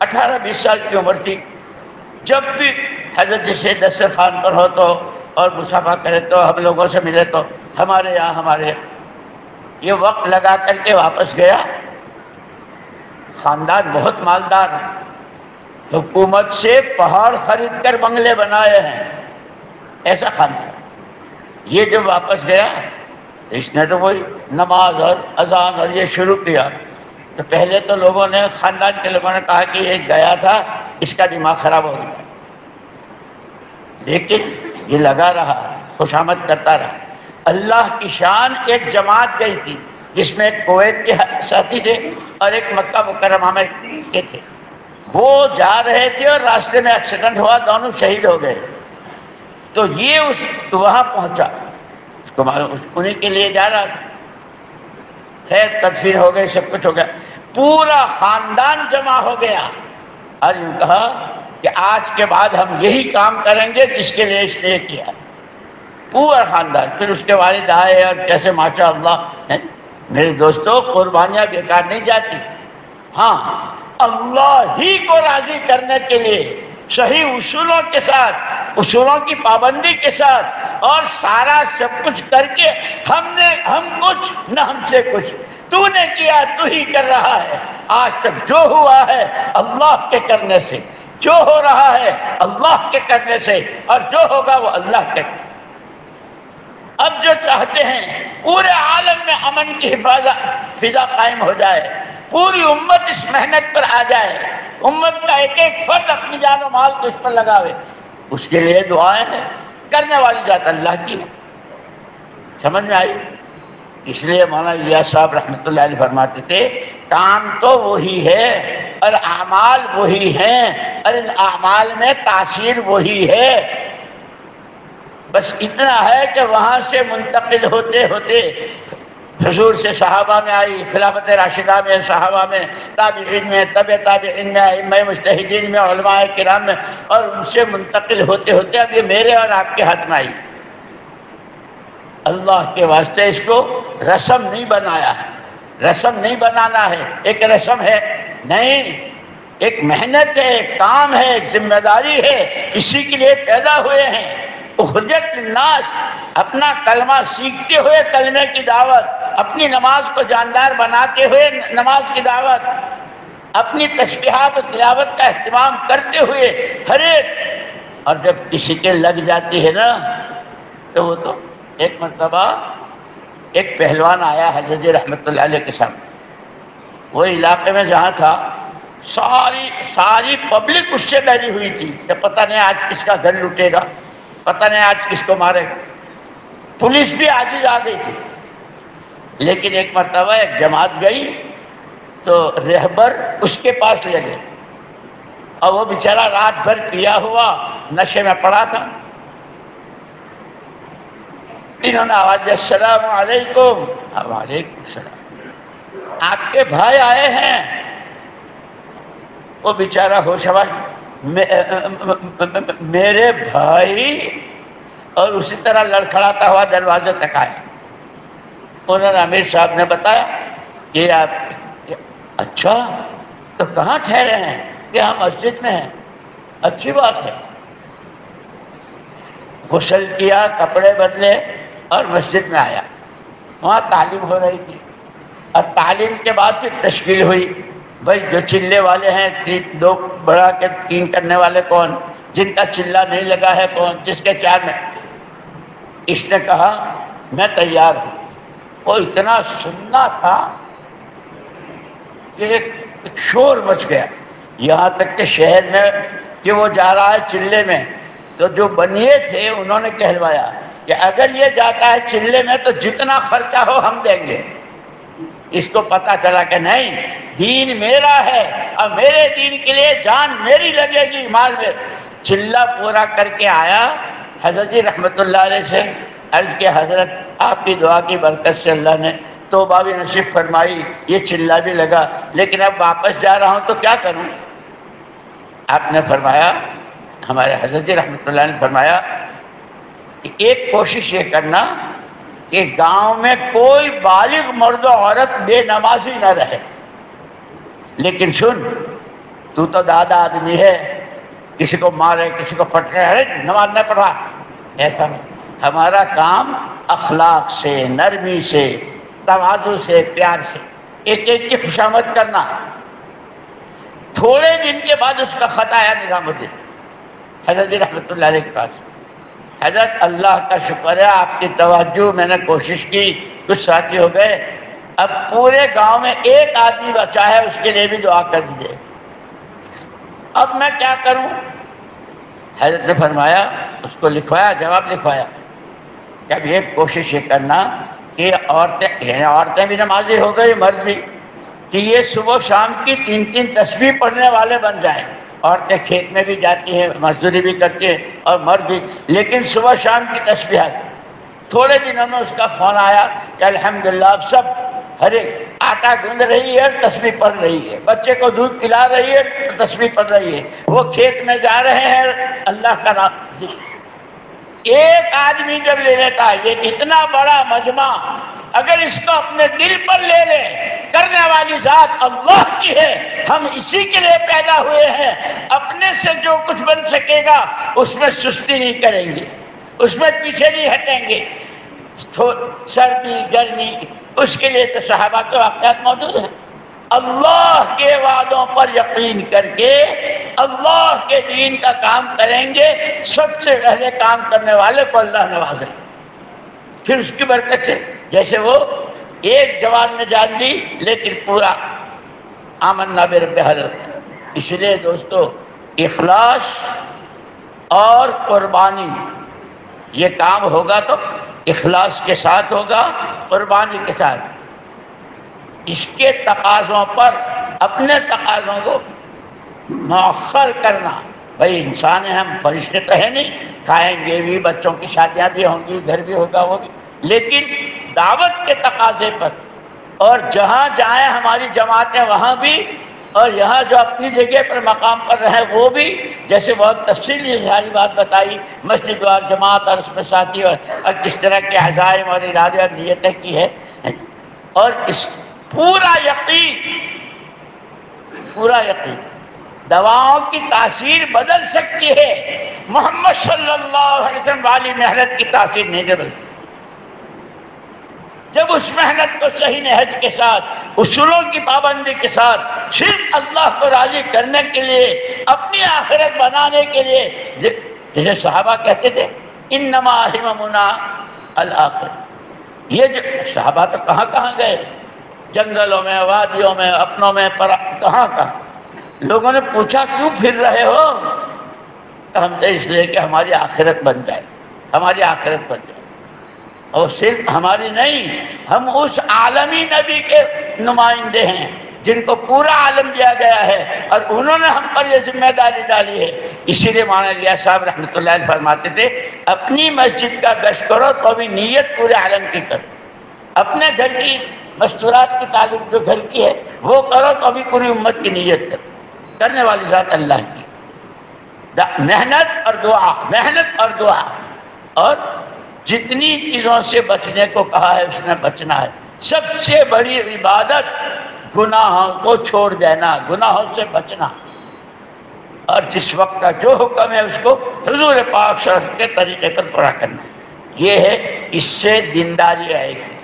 18-20 سال کی عمر تھی. جب بھی حضرت جیسے دسترخوان پر ہو تو اور مصافحہ کرے تو ہم لوگوں سے ملے تو ہمارے یہاں یہ وقت لگا کر کے واپس گیا. خاندان بہت مالدار، حکومت سے پہاڑ خرید کر بنگلے بنائے ہیں، ایسا خاندان. یہ جب واپس گیا اس نے تو وہی نماز اور اذان اور یہ شروع کیا. تو پہلے تو لوگوں نے، خاندان کے لوگوں نے کہا کہ یہ گیا تھا، اس کا دماغ خراب ہو گیا. لیکن یہ لگا رہا، خوشامد کرتا رہا. اللہ کی شان. ایک جماعت گئی تھی جس میں ایک کویت کے ساتھی تھے اور ایک مکہ مکرمہ میں کے تھے. وہ جا رہے تھے اور راستے میں ایکسیڈنٹ ہوا، دونوں شہید ہو گئے. تو یہ وہاں پہنچا، انہیں کے لیے جا رہا تھا. خیر تدفین ہو گئی، سب کچھ ہو گیا. پورا خاندان جمع ہو گیا اور یوں کہا کہ آج کے بعد ہم یہی کام کریں گے جس کے لیے اس نے کیا. پورا خاندان. پھر اس کے والد آئے اور کیسے ماشاء اللہ. میرے دوستو، قربانیاں بیکار نہیں جاتی. ہاں، اللہ ہی کو راضی کرنے کے لیے صحیح اصولوں کے ساتھ، اصولوں کی پابندی کے ساتھ اور سارا سب کچھ کر کے ہم کچھ نہ ہم سے کچھ. تو نے کیا، تو ہی کر رہا ہے. آج تک جو ہوا ہے اللہ کے کرنے سے، جو ہو رہا ہے اللہ کے کرنے سے، اور جو ہوگا وہ اللہ کے. اب جو چاہتے ہیں پورے عالم میں امن کی فضا قائم ہو جائے، پوری امت اس محنت پر آ جائے، امت کا ایک ایک فرد اپنی جان و مال کو اس پر لگاوے. اس کے لیے دعائیں ہیں. کرنے والی ذات اللہ کی ہے. سمجھ میں آئی؟ اس لیے مولانا الیاس صاحب رحمۃ اللہ علیہ فرماتے تھے کام تو وہی ہے اور اعمال وہی ہیں اور ان اعمال میں تاثیر وہی ہے. بس اتنا ہے کہ وہاں سے منتقل ہوتے ہوتے حضور سے صحابہ میں آئی، خلافت راشدہ میں، صحابہ میں، تابعین میں، تبع تابعین میں، ائمہ مجتہدین میں، علماء کرام میں، اور ان سے منتقل ہوتے ہوتے اب یہ میرے اور آپ کے ہاتھ میں آئی. اللہ کے واسطے اس کو رسم نہیں بنایا ہے. رسم نہیں بنانا ہے، ایک رسم ہے نہیں، ایک محنت ہے، ایک کام ہے، ایک ذمہ داری ہے. اسی کے لیے پیدا ہوئے ہیں. اخرجت للناس، اپنا کلمہ سیکھتے ہوئے کلمے کی دعوت، اپنی نماز کو جاندار بناتے ہوئے نماز کی دعوت، اپنی تسبیحات و تلاوت کا اہتمام کرتے ہوئے ہر ایک. اور جب کسی کے لگ جاتی ہے نا تو وہ تو ایک مرتبہ ایک پہلوان آیا حضرت رحمۃ اللہ علیہ کے سامنے. وہ علاقے میں جہاں تھا ساری پبلک اس سے ڈری ہوئی تھی کہ پتہ نہیں آج کس کا گھر لوٹے گا، پتہ نہیں آج کس کو مارے گا. پولیس بھی عاجز آ گئی تھی. لیکن ایک مرتبہ ایک جماعت گئی تو رہبر اس کے پاس لے گئے اور وہ بیچارہ رات بھر پیا ہوا نشے میں پڑا تھا. انہوں نے آواز دی السلام علیکم. وعلیکم السلام، آپ کے بھائی آئے ہیں. وہ بیچارہ ہوش آواز میرے بھائی، اور اسی طرح لڑکھڑاتا ہوا دروازے تک آیا. انہوں نے امیر صاحب نے بتایا کہ آپ اچھا تو کہاں ٹھہرے ہیں؟ کہ ہم مسجد میں ہیں. اچھی بات ہے. غسل کیا، کپڑے بدلے اور مسجد میں آیا. وہاں تعلیم ہو رہی تھی اور تعلیم کے بعد پھر تشکیل ہوئی. بھائی جو چلے والے ہیں، دو بڑھا کے 3 کرنے والے کون، جن کا چلہ نہیں لگا ہے کون، جس کے 4 میں. اس نے کہا میں تیار ہوں. وہ اتنا سننا تھا کہ ایک شور مچ گیا، یہاں تک کہ شہر میں کہ وہ جا رہا ہے چلے میں. تو جو بنیے تھے انہوں نے کہلوایا کہ اگر یہ جاتا ہے چلے میں تو جتنا خرچہ ہو ہم دیں گے. اس کو پتا چلا کہ نہیں، دین میرا ہے اور میرے دین کے لیے جان میری لگے گی، مال میں چلہ پورا کر کے آیا۔ حضرت جی رحمت اللہ علیہ سے عرض کے حضرت آپ کی دعا کی برکت سے اللہ نے توبہ بھی نصیب فرمائی، یہ چلہ بھی لگا، لیکن اب واپس جا رہا ہوں تو کیا کروں؟ آپ نے فرمایا، ہمارے حضرت جی رحمت اللہ نے فرمایا کہ ایک کوشش یہ کرنا کہ گاؤں میں کوئی بالغ مرد و عورت بے نمازی نہ رہے، لیکن سن تو دادا آدمی ہے، کسی کو مارے کسی کو پٹکے، ارے نماز نہ پڑھا، ایسا نہیں۔ ہمارا کام اخلاق سے، نرمی سے، تواضع سے، پیار سے ایک ایک کی خوشامد کرنا۔ تھوڑے دن کے بعد اس کا خط آیا نظام الدین حضرت رحمت اللہ علیہ کے پاس، حضرت اللہ کا شکر ہے آپ کی توجہ، میں نے کوشش کی، کچھ ساتھی ہو گئے، اب پورے گاؤں میں ایک آدمی بچا ہے، اس کے لیے بھی دعا کر دیجیے، اب میں کیا کروں؟ حضرت نے فرمایا، اس کو لکھوایا، جواب لکھوایا کہ اب یہ کوشش یہ کرنا کہ عورتیں بھی نمازی ہو گئی، مرد بھی، کہ یہ صبح شام کی 3 تسبیح پڑھنے والے بن جائیں۔ عورتیں کھیت میں بھی جاتی ہیں، مزدوری بھی کرتی ہیں، اور مرد بھی، لیکن صبح شام کی تسبیحات۔ تھوڑے دنوں میں اس کا فون آیا کہ الحمدللہ اب سب ہرے آٹا گوندھ رہی ہے، تسبیح پڑھ رہی ہے، بچے کو دودھ پلا رہی ہے، تسبیح پڑھ رہی ہے، وہ کھیت میں جا رہے ہیں، اللہ کا نام۔ ایک آدمی جب لے لیتا ہے یہ اتنا بڑا مجمع، اگر اس کو اپنے دل پر لے لے، کرنے والی ذات اللہ کی ہے، ہم اسی کے لیے پیدا ہوئے ہیں، اپنے سے جو کچھ بن سکے گا اس میں سستی نہیں کریں گے، اس میں پیچھے نہیں ہٹیں گے، سردی گرمی، اس کے لیے تو صحابہ کے واقعات موجود ہیں۔ اللہ کے وعدوں پر یقین کر کے اللہ کے دین کا کام کریں گے، سب سے پہلے کام کرنے والے کو اللہ نوازے، پھر اس کی برکت سے، جیسے وہ ایک جوان نے جان دی لیکن پورا آمنا برب حضرت۔ اس لیے دوستو، اخلاص اور قربانی یہ کام ہوگا تو اخلاص کے ساتھ ہوگا، قربانی کے ساتھ۔ اس کے تقاضوں پر اپنے تقاضوں کو مؤخر کرنا، بھائی انسان ہیں ہم، فرشتے تو ہے نہیں، کھائیں گے بھی، بچوں کی شادیاں بھی ہوں گی، گھر بھی ہوگا وہ بھی، لیکن دعوت کے تقاضے پر، اور جہاں جائیں ہماری جماعتیں وہاں بھی، اور یہاں جو اپنی جگہ پر مقام پر رہے وہ بھی، جیسے بہت تفصیلی ساری بات بتائی، مسجد اور جماعت اور اس میں ساتھی اور کس طرح کے عزائم اور ارادے اور نیتیں کی ہے، اور اس پورا یقین دواؤں کی تاثیر بدل سکتی ہے، محمد صلی اللہ علیہ وسلم والی محنت کی تاثیر نہیں بدلتی۔ جب اس محنت کو صحیح نہج کے ساتھ، اصولوں کی پابندی کے ساتھ، صرف اللہ کو راضی کرنے کے لیے، اپنی آخرت بنانے کے لیے، جیسے صحابہ کہتے تھے انما ہممنا الآخرہ، یہ جو صحابہ تو کہاں کہاں گئے، جنگلوں میں، وادیوں میں، اپنوں میں، کہاں لوگوں نے پوچھا کیوں پھر رہے ہو؟ ہم تو اس لیے کہ ہماری آخرت بن جائے، ہماری آخرت بن جائے، اور صرف ہماری نہیں، ہم اس عالمی نبی کے نمائندے ہیں جن کو پورا عالم دیا گیا ہے، اور انہوں نے ہم پر یہ ذمہ داری ڈالی ہے۔ اسی لیے مولانا الیاس صاحب رحمۃ اللہ علیہ فرماتے تھے، اپنی مسجد کا گشت کرو تو بھی نیت پورے عالم کی کرو، اپنے گھر کی مستورات کی تعلق جو گھر کی ہے وہ کرو تو بھی پوری امت کی نیت کرو، کرنے والی ذات اللہ کی۔ محنت اور دعا، محنت اور دعا، اور جتنی چیزوں سے بچنے کو کہا ہے اس میں بچنا ہے۔ سب سے بڑی عبادت گناہوں کو چھوڑ دینا، گناہوں سے بچنا، اور جس وقت کا جو حکم ہے اس کو حضور پاک صلی اللہ علیہ وسلم کے طریقے پر پورا کرنا، یہ ہے۔ اس سے دینداری آئے گی،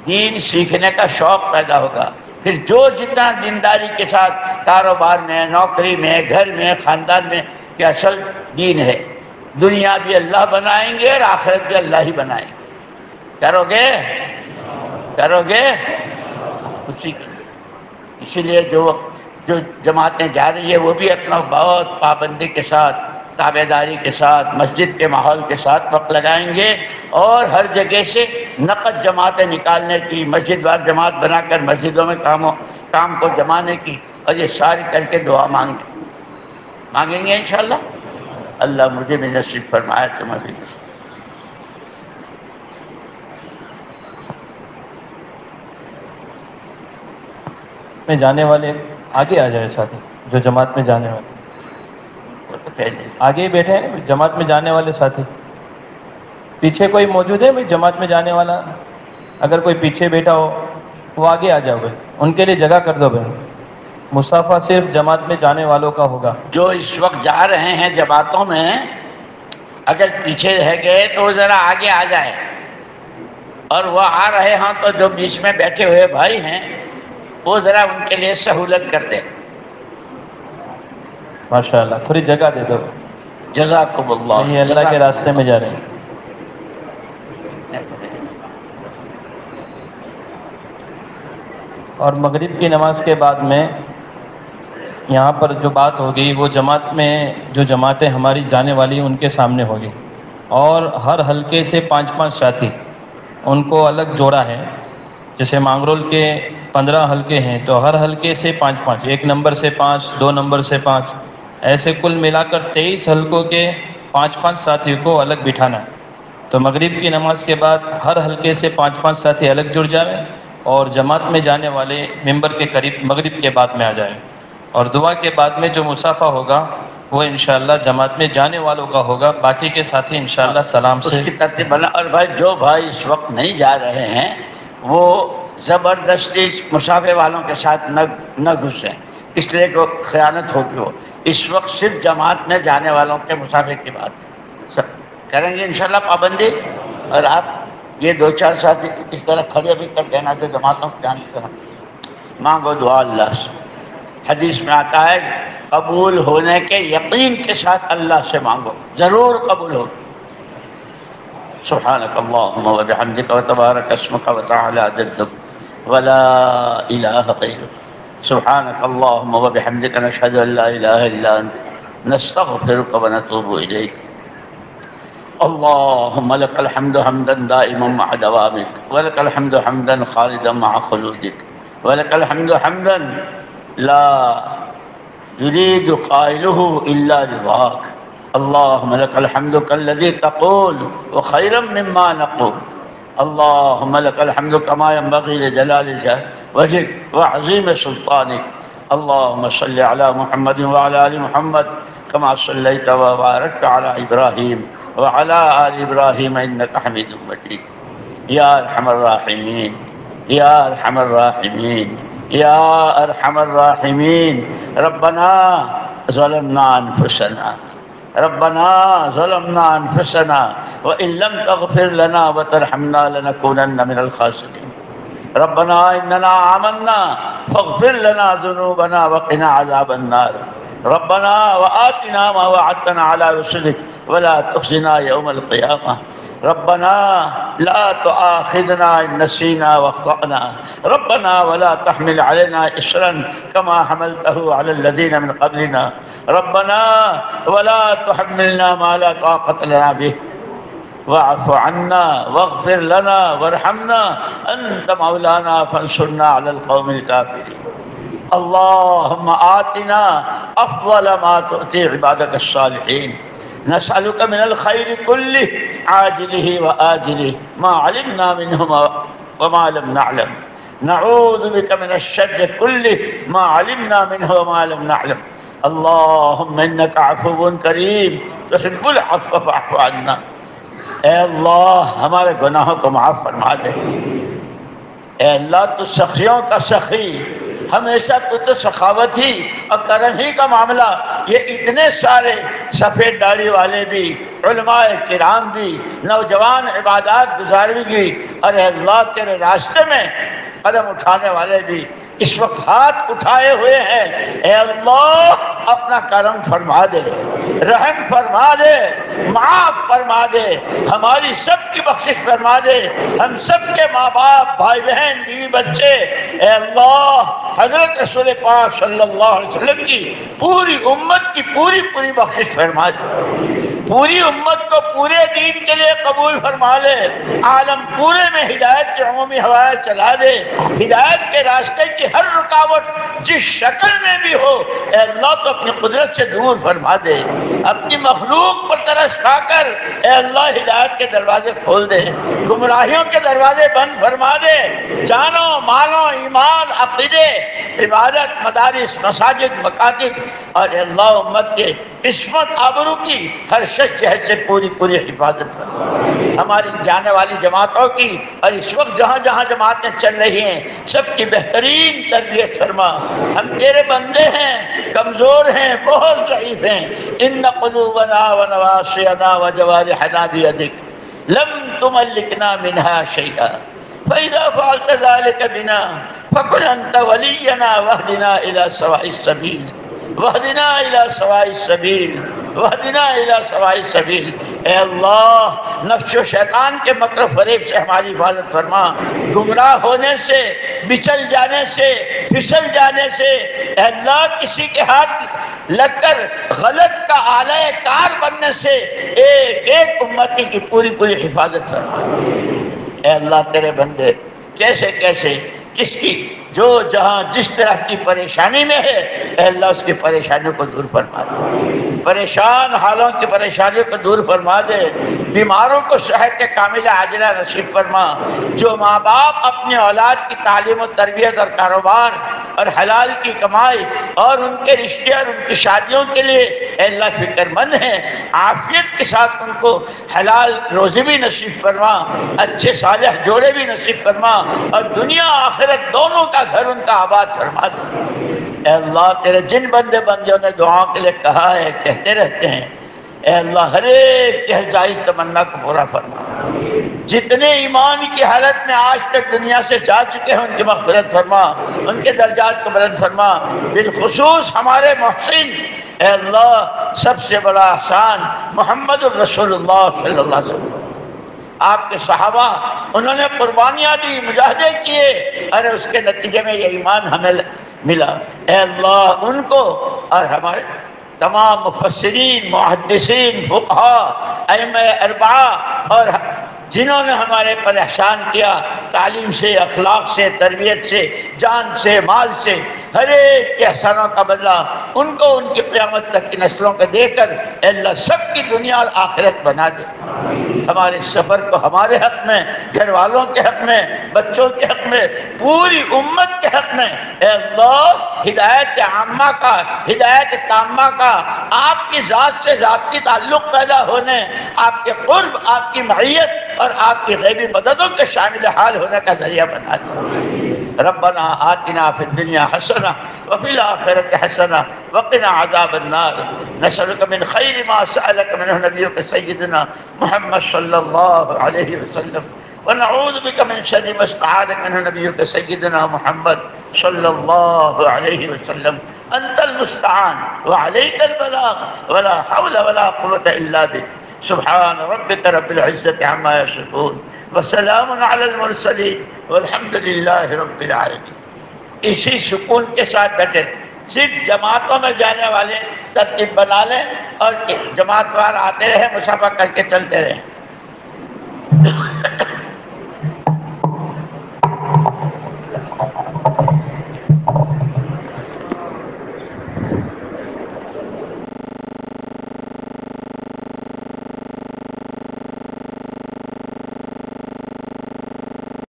دین سیکھنے کا شوق پیدا ہوگا، پھر جو جتنا دینداری کے ساتھ کاروبار میں، نوکری میں، گھر میں، خاندان میں، کہ اصل دین ہے، دنیا بھی اللہ بنائیں گے اور آخرت بھی اللہ ہی بنائیں گے۔ کرو گے اسی کے لیے۔ اسی لیے جو جماعتیں جا رہی ہے وہ بھی اپنا بہت پابندی کے ساتھ تابع داری کے ساتھ مسجد کے ماحول کے ساتھ وقت لگائیں گے، اور ہر جگہ سے نقد جماعتیں نکالنے کی، مسجد وار جماعت بنا کر مسجدوں میں کام کو جمانے کی، اور یہ ساری کر کے دعا مانگیں گے انشاءاللہ۔ اللہ مجھے بھی نصیب فرمائے، تمہیں بھی نصیب۔ میں جانے والے آگے آ جائے ساتھی، جو جماعت میں جانے والے وہ تو پہلے آگے ہی بیٹھے ہیں، جماعت میں جانے والے ساتھی۔ پیچھے کوئی موجود ہے بھائی جماعت میں جانے والا؟ اگر کوئی پیچھے بیٹھا ہو وہ آگے آ جاؤ بھائی، ان کے لیے جگہ کر دو بھائی۔ مصافحہ صرف جماعت میں جانے والوں کا ہوگا۔ جو اس وقت جا رہے ہیں جماعتوں میں، اگر پیچھے رہ گئے تو ذرا آگے آ جائے، اور وہ آ رہے ہوں تو جو بیچ میں بیٹھے ہوئے بھائی ہیں وہ ذرا ان کے لیے سہولت کر دیں۔ ماشاءاللہ، تھوڑی جگہ دے دو، جزاکم اللہ، یہ اللہ کے راستے میں جا رہے ہیں۔ اور مغرب کی نماز کے بعد میں یہاں پر جو بات ہوگی وہ جماعت میں جو جماعتیں ہماری جانے والی ان کے سامنے ہوگی، اور ہر حلقے سے 5 ساتھی، ان کو الگ جوڑا ہے۔ جیسے مانگرول کے 15 حلقے ہیں تو ہر حلقے سے 5، 1 نمبر سے 5، 2 نمبر سے 5، ایسے کل ملا کر 23 حلقوں کے 5 ساتھی کو الگ بٹھانا ہے۔ تو مغرب کی نماز کے بعد ہر حلقے سے 5 ساتھی الگ جڑ جائیں، اور جماعت میں جانے والے ممبر کے قریب مغرب کے بعد میں آ جائیں، اور دعا کے بعد میں جو مصافحہ ہوگا وہ انشاءاللہ جماعت میں جانے والوں کا ہوگا، باقی کے ساتھی انشاءاللہ سلام سے۔ اس کی ترتیب بنا، اور بھائی جو بھائی اس وقت نہیں جا رہے ہیں وہ زبردستی مصافحے والوں کے ساتھ نہ گھسیں، اس لیے کہ خیانت ہوگی۔ وہ اس وقت صرف جماعت میں جانے والوں کے مصافحے کی بات ہے، سب کریں گے انشاءاللہ پابندی۔ اور آپ یہ 2-4 ساتھی اس طرح کھڑے بھی کر دینا جو جماعتوں کو جانتے ہیں۔ مانگو دعا اللہ سے، حدیث میں آتا ہے قبول ہونے کے یقین کے ساتھ اللہ سے مانگو، ضرور قبول ہو۔ سبحانک اللہم و بحمدک و تبارک اسمک و تعالی جدک ولا الہ غیرک، سبحانک اللہم و بحمدک نشہد ان لا الہ الا انت نستغفرک و نتوب الیک۔ اللہم لک الحمد حمدا دائما مع دوامک، ولک الحمد حمدا خالدا مع خلودک، ولک الحمد حمدا لا يريد قائله إلا رضاك، اللهم لك الحمد كالذي تقول وخيرا مما نقول، اللهم لك الحمد كما ينبغي لجلال وجهك وعظيم سلطانك، اللهم صل على محمد وعلى آل محمد كما صليت وباركت على إبراهيم وعلى آل إبراهيم إنك حميد مجيد، يا أرحم الراحمين، يا أرحم الراحمين، يا أرحم الراحمين، ربنا ظلمنا أنفسنا، ربنا ظلمنا أنفسنا وإن لم تغفر لنا وترحمنا لنكونن من الخاسرين، ربنا إننا آمنا فاغفر لنا ذنوبنا وقنا عذاب النار، ربنا وآتنا ما وعدتنا على رسلك ولا تخزنا يوم القيامة، ربنا لا تؤاخذنا إن نسينا واخطأنا، ربنا ولا تحمل علينا إصرا كما حملته على الذين من قبلنا، ربنا ولا تحملنا ما لا طاقة لنا به، واعف عنا واغفر لنا وارحمنا أنت مولانا فانصرنا على القوم الكافرين، اللهم آتنا أفضل ما تؤتي عبادك الصالحين، نسألك من الخير كله عاجله وآجله ما علمنا منه وما لم نعلم، نعوذ بك من الشر كله ما علمنا منه وما لم نعلم، اللهم إنك عفو كريم تحب العفو فاعف عنا۔ اے اللہ ہمارے گناہوں کو معاف فرما دے، اے اللہ تو سخیوں کا سخی، ہمیشہ تو سخاوت ہی اور کرم ہی کا معاملہ، یہ اتنے سارے سفید داڑھی والے بھی، علماء کرام بھی، نوجوان عبادات گزار بھی، اور اے اللہ تیرے راستے میں قدم اٹھانے والے بھی، اس وقت ہاتھ اٹھائے ہوئے ہیں، اے اللہ اپنا کرم فرما دے، رحم فرما دے، معاف فرما دے، ہماری سب کی بخشش فرما دے، ہم سب کے ماں باپ، بھائی بہن، بیوی بچے، اے اللہ حضرت رسول پاک صلی اللہ علیہ وسلم کی پوری امت کی پوری بخشش فرما دے، پوری امت کو پورے دین کے لیے قبول فرما لے، عالم پورے میں ہدایت کی عمومی ہوائیں چلا دے، ہدایت کے راستے کی ہر رکاوٹ جس شکل میں بھی ہو اے اللہ تو اپنی قدرت سے دور فرما دے، اپنی مخلوق پر ترس کھا کر اے اللہ ہدایت کے دروازے کھول دے، گمراہیوں کے دروازے بند فرما دے، جانوں مالوں ایمان عقیدے عبادت مدارس مساجد مکاتب اور اے اللہ امت کے عصمت آبرو کی ہر شخص جہد سے پوری حفاظت فرما، ہماری جانے والی جماعتوں کی اور اس وقت جہاں جہاں جماعتیں چل رہی ہیں سب کی بہترین تربیت فرما، ہم تیرے بندے ہیں، کمزور ہیں، بہت ضعیف ہیں، ان قلوبنا ونواسینا وجوارحنا بیدک لم تملکنا منها شیئا فاذا فعلت ذلك بنا فكن انت ولينا واهدنا الى سواء السبيل واهدنا الى سواء السبيل واهدنا الى سواء السبيل۔ اے اللہ نفس و شیطان کے مکر و فریب سے ہماری حفاظت فرما، گمراہ ہونے سے، بچل جانے سے، پھسل جانے سے، اے اللہ کسی کے ہاتھ لگ کر غلط کا آلہ کار بننے سے ایک ایک امتی کی پوری حفاظت فرما۔ اے اللہ تیرے بندے کیسے کیسے کس کی جو جہاں جس طرح کی پریشانی میں ہے اے اللہ اس کی پریشانیوں کو دور فرما دے، پریشان حالوں کی پریشانیوں کو دور فرما دے، بیماروں کو صحت کاملہ عاجلہ نصیب فرما، جو ماں باپ اپنی اولاد کی تعلیم و تربیت اور کاروبار اور حلال کی کمائی اور ان کے رشتے اور ان کی شادیوں کے لیے اے اللہ فکر مند ہیں، عافیت کے ساتھ ان کو حلال روزی بھی نصیب فرما، اچھے صالح جوڑے بھی نصیب فرما اور دنیا آخرت دونوں کا گھر ان کا آباد فرما دے۔ اے اللہ تیرے جن بندے بندیوں نے دعاؤں کے لیے کہا ہے کہتے رہتے ہیں اے اللہ ہر ایک کے جائز تمنا کو پورا فرما، جتنے ایمان کی حالت میں آج تک دنیا سے جا چکے ہیں ان کی مغفرت فرما، ان کے درجات کو بلند فرما، بالخصوص ہمارے محسن اے اللہ سب سے بڑا احسان محمد الرسول اللہ صلی اللہ علیہ وسلم، آپ کے صحابہ انہوں نے قربانیاں دی، مجاہدے کیے اور اس کے نتیجے میں یہ ایمان ہمیں ملا، اے اللہ ان کو اور ہمارے تمام مفسرین محدثین فقہاء ائمہ اربعہ اور جنہوں نے ہمارے پر احسان کیا تعلیم سے، اخلاق سے، تربیت سے، جان سے، مال سے، ہر ایک کے احسانوں کا بدلہ ان کو ان کی قیامت تک کی نسلوں کو دے کر اے اللہ سب کی دنیا اور آخرت بنا دے، ہمارے سفر کو ہمارے حق میں، گھر والوں کے حق میں، بچوں کے حق میں، پوری امت کے حق میں اے اللہ ہدایت عامہ کا، ہدایت تامہ کا، آپ کی ذات سے ذاتی تعلق پیدا ہونے، آپ کے قرب، آپ کی معیت اور آپ کی غیبی مددوں کے شامل حال ہونے کا ذریعہ بنا دے۔ ربنا آتنا فی الدنیا حسنہ وفی الآخرۃ حسنہ وقنا عذاب النار، نسألک من خیر ما سألک منہ نبیک سیدنا محمد صلی اللہ علیہ وسلم ونعوذ بک من شر ما استعاذک منہ نبیک سیدنا محمد صلی اللہ علیہ وسلم، انت المستعان وعلیک البلاغ ولا حول ولا قوة الا بک، سبحان ربک رب العزت عما یصفون وسلام علی المرسلین والحمد للہ رب العالمین۔ اسی سکون کے ساتھ بیٹھے، صرف جماعتوں میں جانے والے ترتیب بنا لیں اور جماعت وار آتے رہیں، مسافہ کر کے چلتے رہیں۔